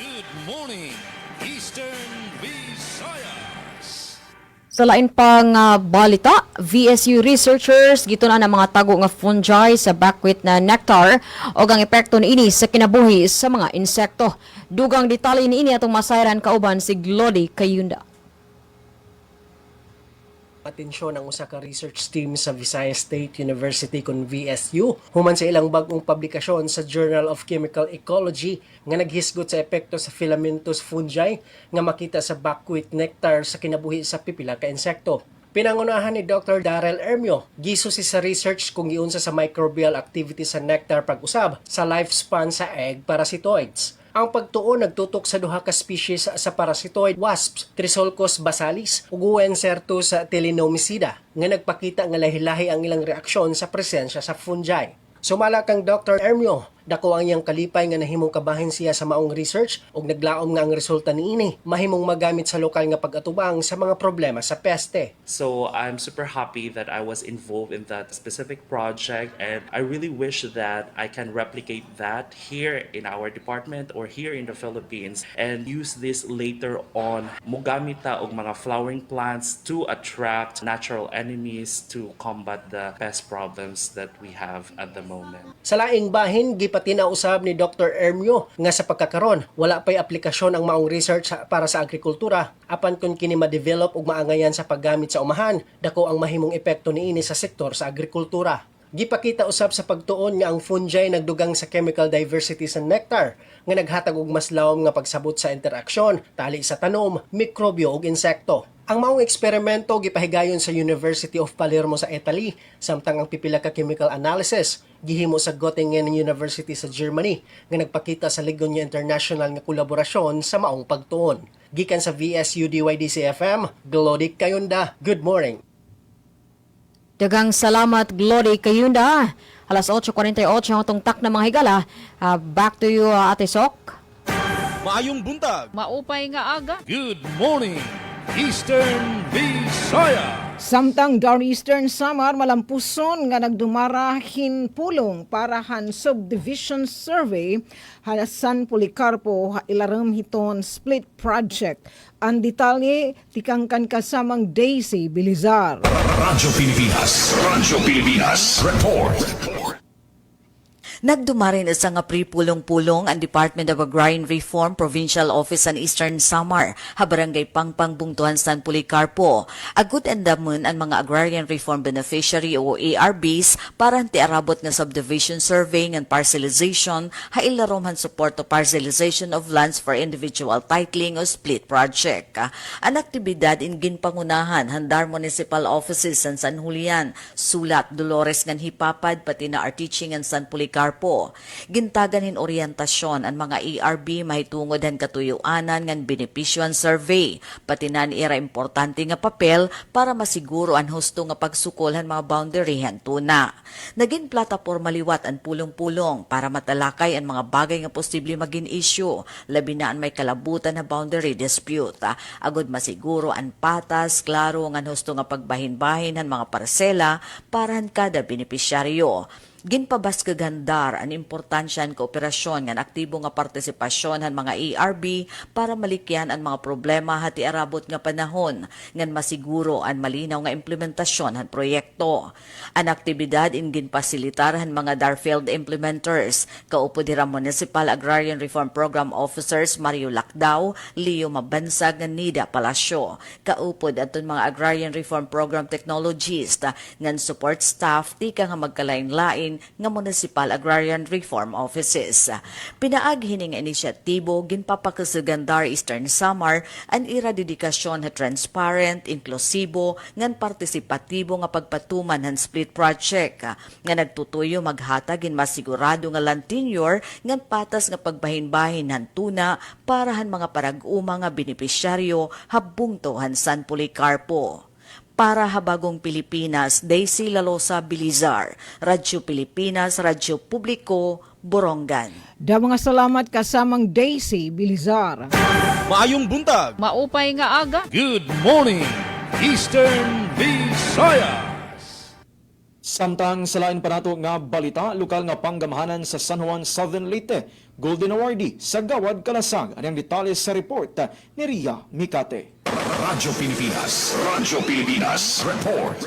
Good morning, Eastern Visayas. Sa lain pang balita, VSU researchers gito na mga tago nga fungi sa buckwheat na nectar o ang epekto niini sa kinabuhi sa mga insekto. Dugang detalye niini atong masayran kauban si Glody Kayunda. Atensyon ang usa ka research team sa Visayas State University kun VSU human sa ilang bag-ong publikasyon sa Journal of Chemical Ecology nga naghisgot sa epekto sa filamentous fungi nga makita sa buckwheat nectar sa kinabuhi sa pipila ka insekto. Pinangunahan ni Dr. Darrell Ermio, gisusi sa research kung giunsa sa microbial activity sa nectar pag-usab sa lifespan sa egg parasitoids. Ang pagtuon nagtutok sa duha ka species sa parasitoid wasps, Trisolcos basalis ug Uencertus telenomicida, nga nagpakita nga lahi-lahi ang ilang reaksyon sa presensya sa fungi. Sumala kang Dr. Ermio, dako ang iyang kalipay nga nahimong kabahin siya sa maong research ug naglaom nga ang resulta niini mahimong magamit sa lokal nga pag-atubang sa mga problema sa peste. So I'm super happy that I was involved in that specific project, and I really wish that I can replicate that here in our department or here in the Philippines and use this later on. Mugamita og mga flowering plants to attract natural enemies to combat the pest problems that we have at the moment. Sa laing bahin, patinausab ni Dr. Ermio nga sa pagkakaron wala pay aplikasyon ang maong research para sa agrikultura apan kun kini ma-develop ug maangayan sa paggamit sa umahan dako ang mahimong epekto niini sa sektor sa agrikultura. Gipakita usab sa pagtuon nga ang fungi nagdugang sa chemical diversity sa nectar nga naghatag og mas lawom nga pagsabot sa interaksyon tali sa tanom, mikrobyo ug insekto. Ang maong eksperimento gipahigayon sa University of Palermo sa Italy, samtang ang pipila ka chemical analysis gihimo sa Göttingen University sa Germany nga nagpakita sa Ligonia International nga kolaborasyon sa maong pagtuon. Gikan sa VSU DYDC-FM, Glody Kayunda. Good morning. Dagang salamat Glody Kayunda. Alas 8:48 ang atong tak na mga higala. Back to you, Ate Sok. Maayong buntag. Maupay nga aga. Good morning, Eastern Visayas. Samtang Eastern Samar malampuson nga nagdumarahin pulong para han subdivision survey San Policarpo ilaram hiton split project. Ang detalye tikangkan kasamang Daisy Bilizar. Radyo Pilipinas Report. Nagdumarin sa nga pre-pulong-pulong ang Department of Agrarian Reform Provincial Office sa Eastern Samar, Habarangay Pangpang Bungtuhan San Policarpo. Agud andaman ang mga Agrarian Reform Beneficiary o ARBs para anti-arabot nga subdivision survey and parcelization hailaromhan support to parcelization of lands for individual titling o split project. Ang aktibidad in ginpangunahan handar municipal offices sa San Julian, Sulat, Dolores ngan Hipapad pati na Articing and San Policarpo. Gintagan in orientasyon ang mga ERB mahitungod han katuyuanan ngan benepisyon survey pati na ira importante nga papel para masiguro ang husto nga pagsukol han mga boundary han tuna. Naging plataporma liwat ang pulong-pulong para matalakay ang mga bagay nga posible maging issue labi na ang may kalabutan na boundary dispute. Agud masiguro ang patas klaro ngan husto nga pagbahin-bahin han mga parsela para han kada benepisyaryo. ginpabas kagandar ang importansya ng kooperasyon ng aktibo nga partisipasyon ng mga ARB para malikyan ang mga problema hati arabot nga panahon ngan masiguro ang malinaw nga implementasyon ng proyekto. Ang aktibidad in ginpasilitar ng mga Darfield implementers, kaupo dira Municipal Agrarian Reform Program Officers Mario Lacdao, Leo Mabansag nga Nida Palacio, kaupod aton mga Agrarian Reform Program Technologist ngan support staff tika nga magkalain-lain nga Municipal Agrarian Reform Offices. Pinaag hining inisyatibo ginpapakasagandar Eastern Samar ang ira dedikasyon na transparent, inklusibo, ngan partisipatibo nga pagpatuman ng split project nga nagtutuyo maghatag in masigurado nga land tenure ngan patas nga pagbahin-bahin ng tuna para han mga parag-uma nga benepisyaryo habungto han San Policarpo. Para Habagong Pilipinas, Daisy Lalosa Bilizar, Radyo Pilipinas, Radyo Publiko, Borongan. Da mga salamat kasamang Daisy Bilizar. Maayong buntag. Maupay nga aga. Good morning, Eastern Visayas. Samtang sa lain pa nato nga balita, lokal nga panggamahanan sa San Juan, Southern Leyte, Golden Awardee sa Gawad Kalasag. Anong detalye sa report ni Ria Mikate. Radyo Pilipinas Report.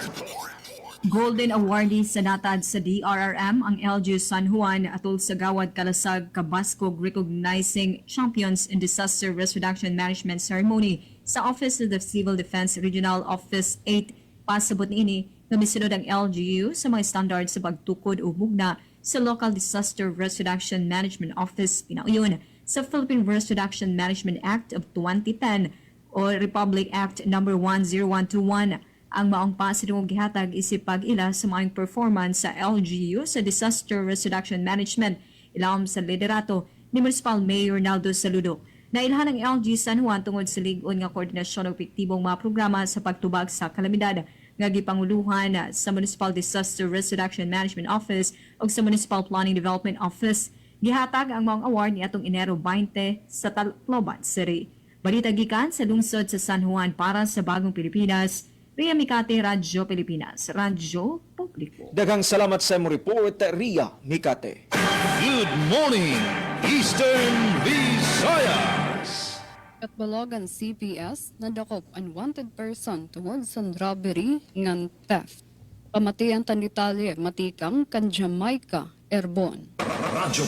Golden Awardee sa natad sa DRRM ang LGU San Juan atol sa Gawad Kalasag Kabaskog recognizing champions in disaster risk reduction management ceremony sa Office of the Civil Defense Regional Office 8. Pasabot niini nga misunod ang LGU sa mga standard sa pagtukod o mugna sa Local Disaster Risk Reduction Management Office pinauyon sa Philippine Risk Reduction Management Act of 2010 o Republic Act No. 10121. Ang maong pasidong gihatag isip pag-ila sa maayong performance sa LGU sa Disaster Risk Reduction Management ilawom sa liderato ni Municipal Mayor Naldo Saludo. Nailhan ang LGU San Juan tungod sa ligon nga koordinasyon ng epektibong mga programa sa pagtubag sa kalamidad nga gipanguluhan sa Municipal Disaster Risk Reduction Management Office o sa Municipal Planning Development Office. Gihatag ang mga award ni atong Enero 20 sa Tacloban City. Balita gikan sa lungsod sa San Juan para sa Bagong Pilipinas. Ria Mikate, Radyo Pilipinas, Radyo Publiko. Daghang salamat sa imong report, Ria Mikate. Good morning, Eastern Visayas. Katbalogan CPS nadakop unwanted person tungod sa robbery ngan theft. Pamatian tan detalye matikang kan Jamaica Airborne. Radyo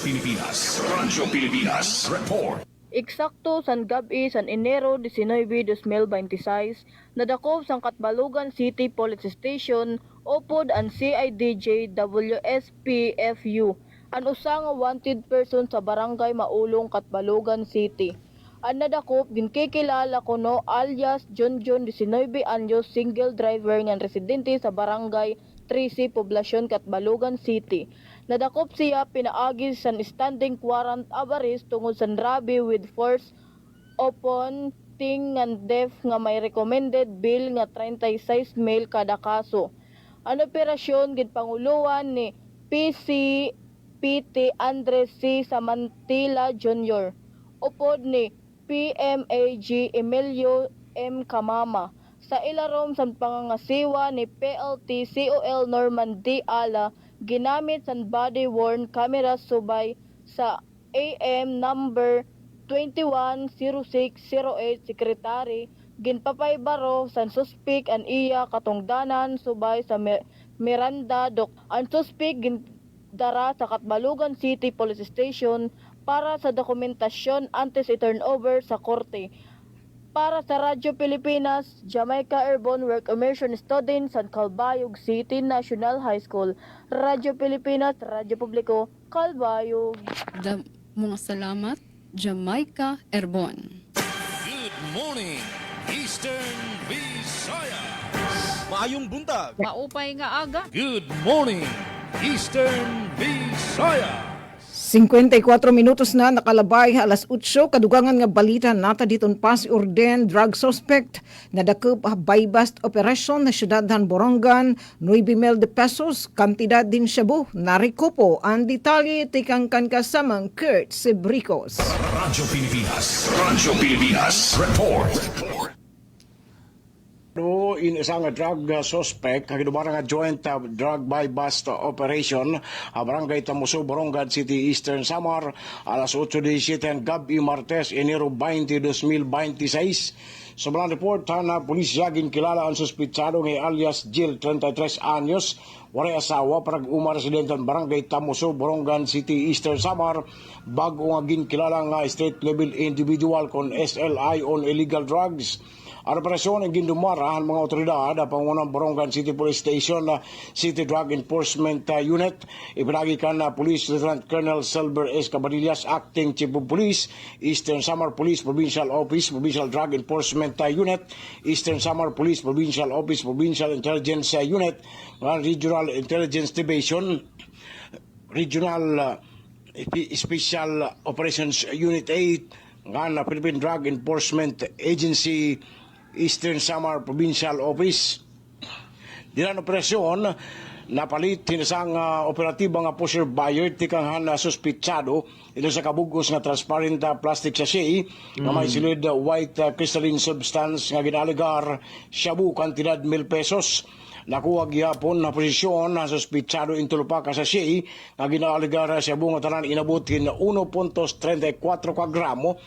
Pilipinas Report. Eksakto san gabi san Enero 19, 2026, nadakop sang Katbalogan City Police Station opod ang CIDJ WSPFU ang usa nga wanted person sa barangay Maulong, Katbalogan City. Ang nadakop ginkikilala kuno alias John 19 anyos, single driver nga residente sa barangay 13 Poblasyon, Katbalogan City. Nadakop siya pinaagi sa standing warrant of arrest tungod sa robbery with force upon ting and death nga may recommended bill nga 36 mil kada kaso. Ang operasyon ginpanguluan ni PT Andres C. Samantila Jr. upod ni PMAG Emilio M. Kamama sa ilarom sa pangangasiwa ni PLT COL Norman D. Ala ginamit sa body-worn camera subay sa AM number 210608 Secretary ginpapaybaro sa suspek an iya katungdanan subay sa Miranda Doc. Ang suspek gindara sa Katbalogan City Police Station para sa dokumentasyon antes i-turnover sa korte. Para sa Radyo Pilipinas, Jamaica Airborne Work Immersion Student sa Calbayog City National High School. Radyo Pilipinas, Radyo Publiko, Calbayog. Mga salamat, Jamaica Airborne. Good morning, Eastern Visayas. Maayong buntag. Maupay nga aga. Good morning, Eastern Visayas. 54 minutos na nakalabay alas 8 kadugangan nga balita nata diton pas orden drug suspect na dakop buy-bust operation na syudadhan Borongan 9,000 pesos kantidad din shabu narikopo ang detalye tikang kan kasamang Kurt Sebricos. Radyo Pilipinas Report. in isang drug suspect kagidumara nga joint drug by bust operation barangay Tamuso, Borongan City, Eastern Samar alas 8:17 gabi Martes, Enero 20, 2026. Sa mga report na pulisya ginkilala ang suspitsado ng alias Jill, 33 anyos, waray asawa, parag umar residentan barangay Tamuso, Borongan City, Eastern Samar, bago nga ginkilala nga state level individual kon SLI on illegal drugs. Ang operasyon ang gindumara ang mga otoridad ang pangunang Borongan City Police Station City Drug Enforcement Unit. Ipinagikan na Police Lieutenant Colonel Silver S. Cabadillas, Acting Chief of Police, Eastern Samar Police Provincial Office, Provincial Drug Enforcement Unit, Eastern Samar Police Provincial Office, Provincial Intelligence Unit, Regional Intelligence Division, Regional Special Operations Unit 8, Philippine Drug Enforcement Agency, Eastern Samar Provincial Office. Dinan operasyon napalit tinasang operatiba nga pusher buyer tikang suspitsado ito sa kabugos nga transparent plastic sachet nga may silid white crystalline substance nga ginaligar shabu kantidad 1,000 pesos. Nakuha gihapon na posisyon na suspitsado intulupa ka sachet nga ginaligar shabu nga tanan inabutin 1.34 gramo.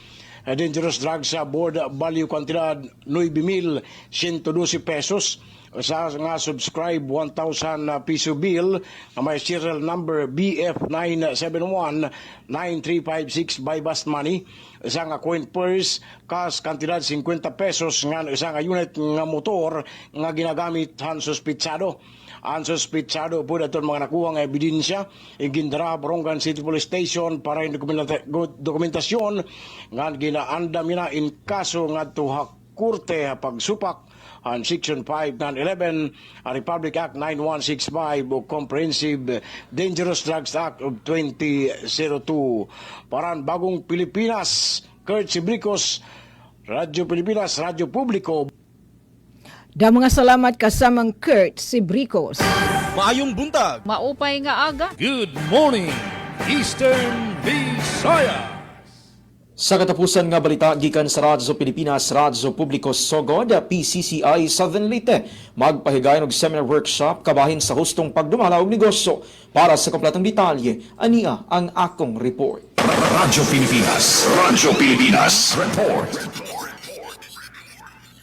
Dangerous drugs sa board value kantidad 9,112 pesos. Sa nga subscribe 1,000 piso bill na may serial number BF9719356 by bust money. Isa nga coin purse cash kantidad 50 pesos nga isa nga unit nga motor nga ginagamit han suspitsado. Ang suspitsado po daton mga nakuha nga ebidensya igindara Borongan City Police Station para yung dokumentasyon nga ginaandam na in kaso nga tuha kurte pagsupak ang Section 5911 Republic Act 9165 o Comprehensive Dangerous Drugs Act of 2002. Parang Bagong Pilipinas, Kurt Sibricos, Radyo Pilipinas, Radyo Publiko. Da mga salamat kasamang Kurt Sibricos. Maayong buntag. Maupay nga aga. Good morning, Eastern Visayas. Sa katapusan nga balita gikan sa Radyo Pilipinas, Radyo Publiko Sogod, PCCI Southern Leyte, magpahigayon og seminar workshop kabahin sa hustong pagdumala og negosyo. Para sa kompletong detalye, ania ang akong report. Radyo Pilipinas, Radyo Pilipinas, report.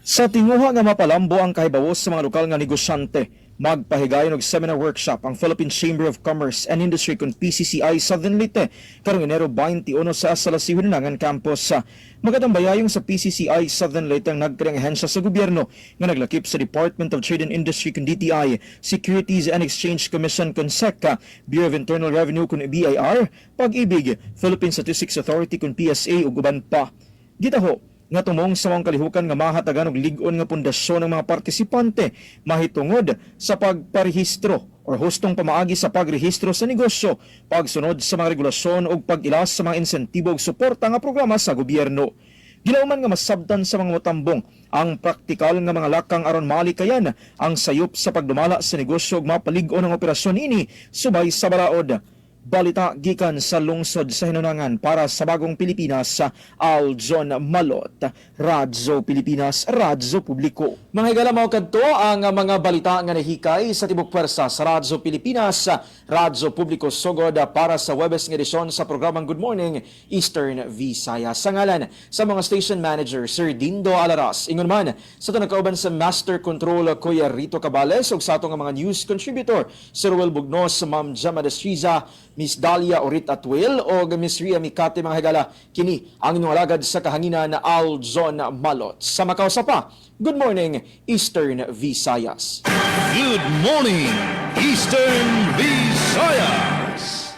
Sa tinguha nga mapalambo ang kahibawos sa mga lokal nga negosyante, magpahigayon og seminar workshop ang Philippine Chamber of Commerce and Industry kon PCCI Southern Leyte karong Enero 21 sa Salasihunan campus. Magatambayayong sa PCCI Southern Leyte ang nagkariang ahensya sa gobyerno nga naglakip sa Department of Trade and Industry kon DTI, Securities and Exchange Commission kon SEC, Bureau of Internal Revenue kon BIR, Pag-ibig, Philippine Statistics Authority kon PSA ug uban pa. Gitaho nga tumong sa mga kalihukan nga mahatagan og lig-on nga pundasyon ng mga partisipante mahitungod sa pagparehistro o hustong pamaagi sa pagrehistro sa negosyo, pagsunod sa mga regulasyon ug pag-ilas sa mga insentibo ug suporta nga programa sa gobyerno. Ginauman nga masabtan sa mga motambong ang praktikal nga mga lakang aron malikayan ang sayop sa pagdumala sa negosyo ug mapalig-on ang operasyon ini subay sa balaod. Balita gikan sa lungsod sa Hinunangan para sa Bagong Pilipinas sa Aljon Malot, Radyo Pilipinas, Radyo Publiko. Mga higala mao kadto ang mga balita nga nahikay sa tibok pwersa sa Radyo Pilipinas, Radyo Publiko Sogod para sa Webes nga edisyon sa programang Good Morning Eastern Visayas. Sa ngalan sa mga station manager Sir Dindo Alaras, ingon man sa tunakauban sa Master Control Kuya Rito Cabales ug sa atong mga news contributor Sir Will Bugnos, Ma'am Jama Destriza, Miss Dalia Orit Atwil o Miss Ria Mikate, mga higala, kini ang inyong alagad sa kahanginan na Aljon Malot. Sa Macau sa pa, Good Morning Eastern Visayas. Good morning, Eastern Visayas.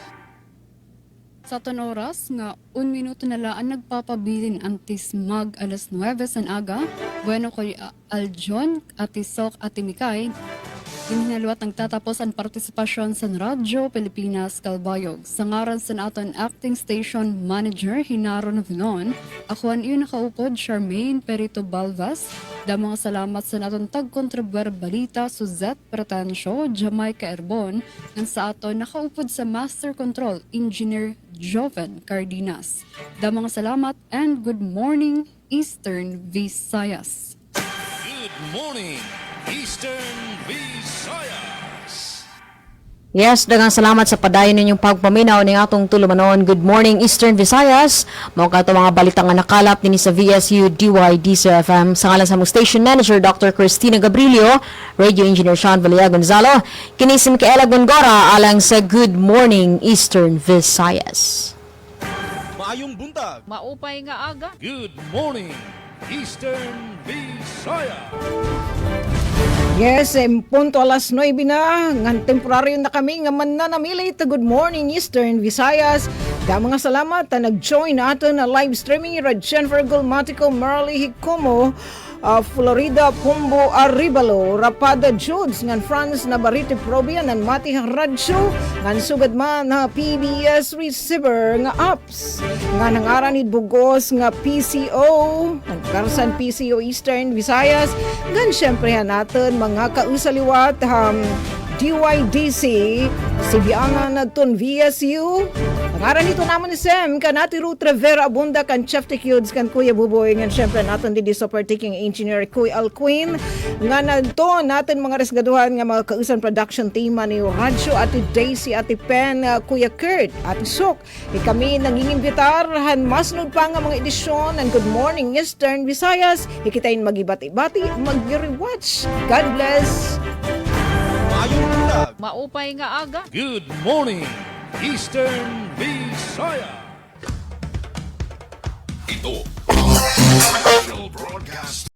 Sa oras nga 1 minuto na laan nagpapabilin antis mag alas 9 san aga. Bueno koy Aljon, Ati Sok, Ati Mikay. Hininaluat ang tatapos ang partisipasyon sa Radyo Pilipinas Kalbayog. Sa ngaran sa naton Acting Station Manager Hinaro Navinon, ako ang iyon nakaupod Charmaine Perito Balvas. Damang salamat sa naton tagkontribuer balita Suzette Pratancio, Jamaica Erbon, ng sa aton nakaupod sa Master Control Engineer Joven Cardenas. Damang salamat and good morning Eastern Visayas. Good morning, Eastern Visayas. Yes, daghang salamat sa padayon ninyong pagpaminaw ning atong tulumanon. Good morning Eastern Visayas. Mao kato mga balita nga nakalap dinhi sa VSU DYDC FM sa ngalan sa mong station manager Dr. Cristina Gabrilio, radio engineer Sean Valia Gonzalo, kini si Micaela Gongora alang sa Good Morning Eastern Visayas. Maayong buntag. Maupay nga aga. Good morning, Eastern Visayas. Yes, punto alas 9 na. Ngan temporaryo na kami nga mananamili ta Good Morning Eastern Visayas. Da mga salamat ta nag-join natin na live streaming ni Jennifer Gulmatico, Merly Hikomo, Florida Pumbo Arribalo, Rapada Judes, ngan Franz Navarrete Probia, nan Mati Radyo, ngan sugad man na PBS receiver nga apps, nga nangaran ni Bugos nga PCO, ang Karsan PCO Eastern Visayas, ngan syempre natin mga kausaliwat DYDC, Sibiangan na ton VSU. Pangaran nito naman ni Sam, kanati Ruth Rivera Abunda, kan Chef Tikyuds, kan Kuya Buboy, nga syempre natin di super taking engineer Kuya Alquin, nga nanto natin mga resgaduhan nga mga kausan production team ni Radyo, Ate Daisy, Ate Pen, Kuya Kurt, Ate Sok. Kami nangingimbitar, masnod pa nga mga edisyon ng Good Morning Eastern Visayas. Ikitain magibati-bati, mag-rewatch. God bless! Maayong buntag. Maupay nga aga. Good morning, Eastern Visayas. Ito ang National Broadcast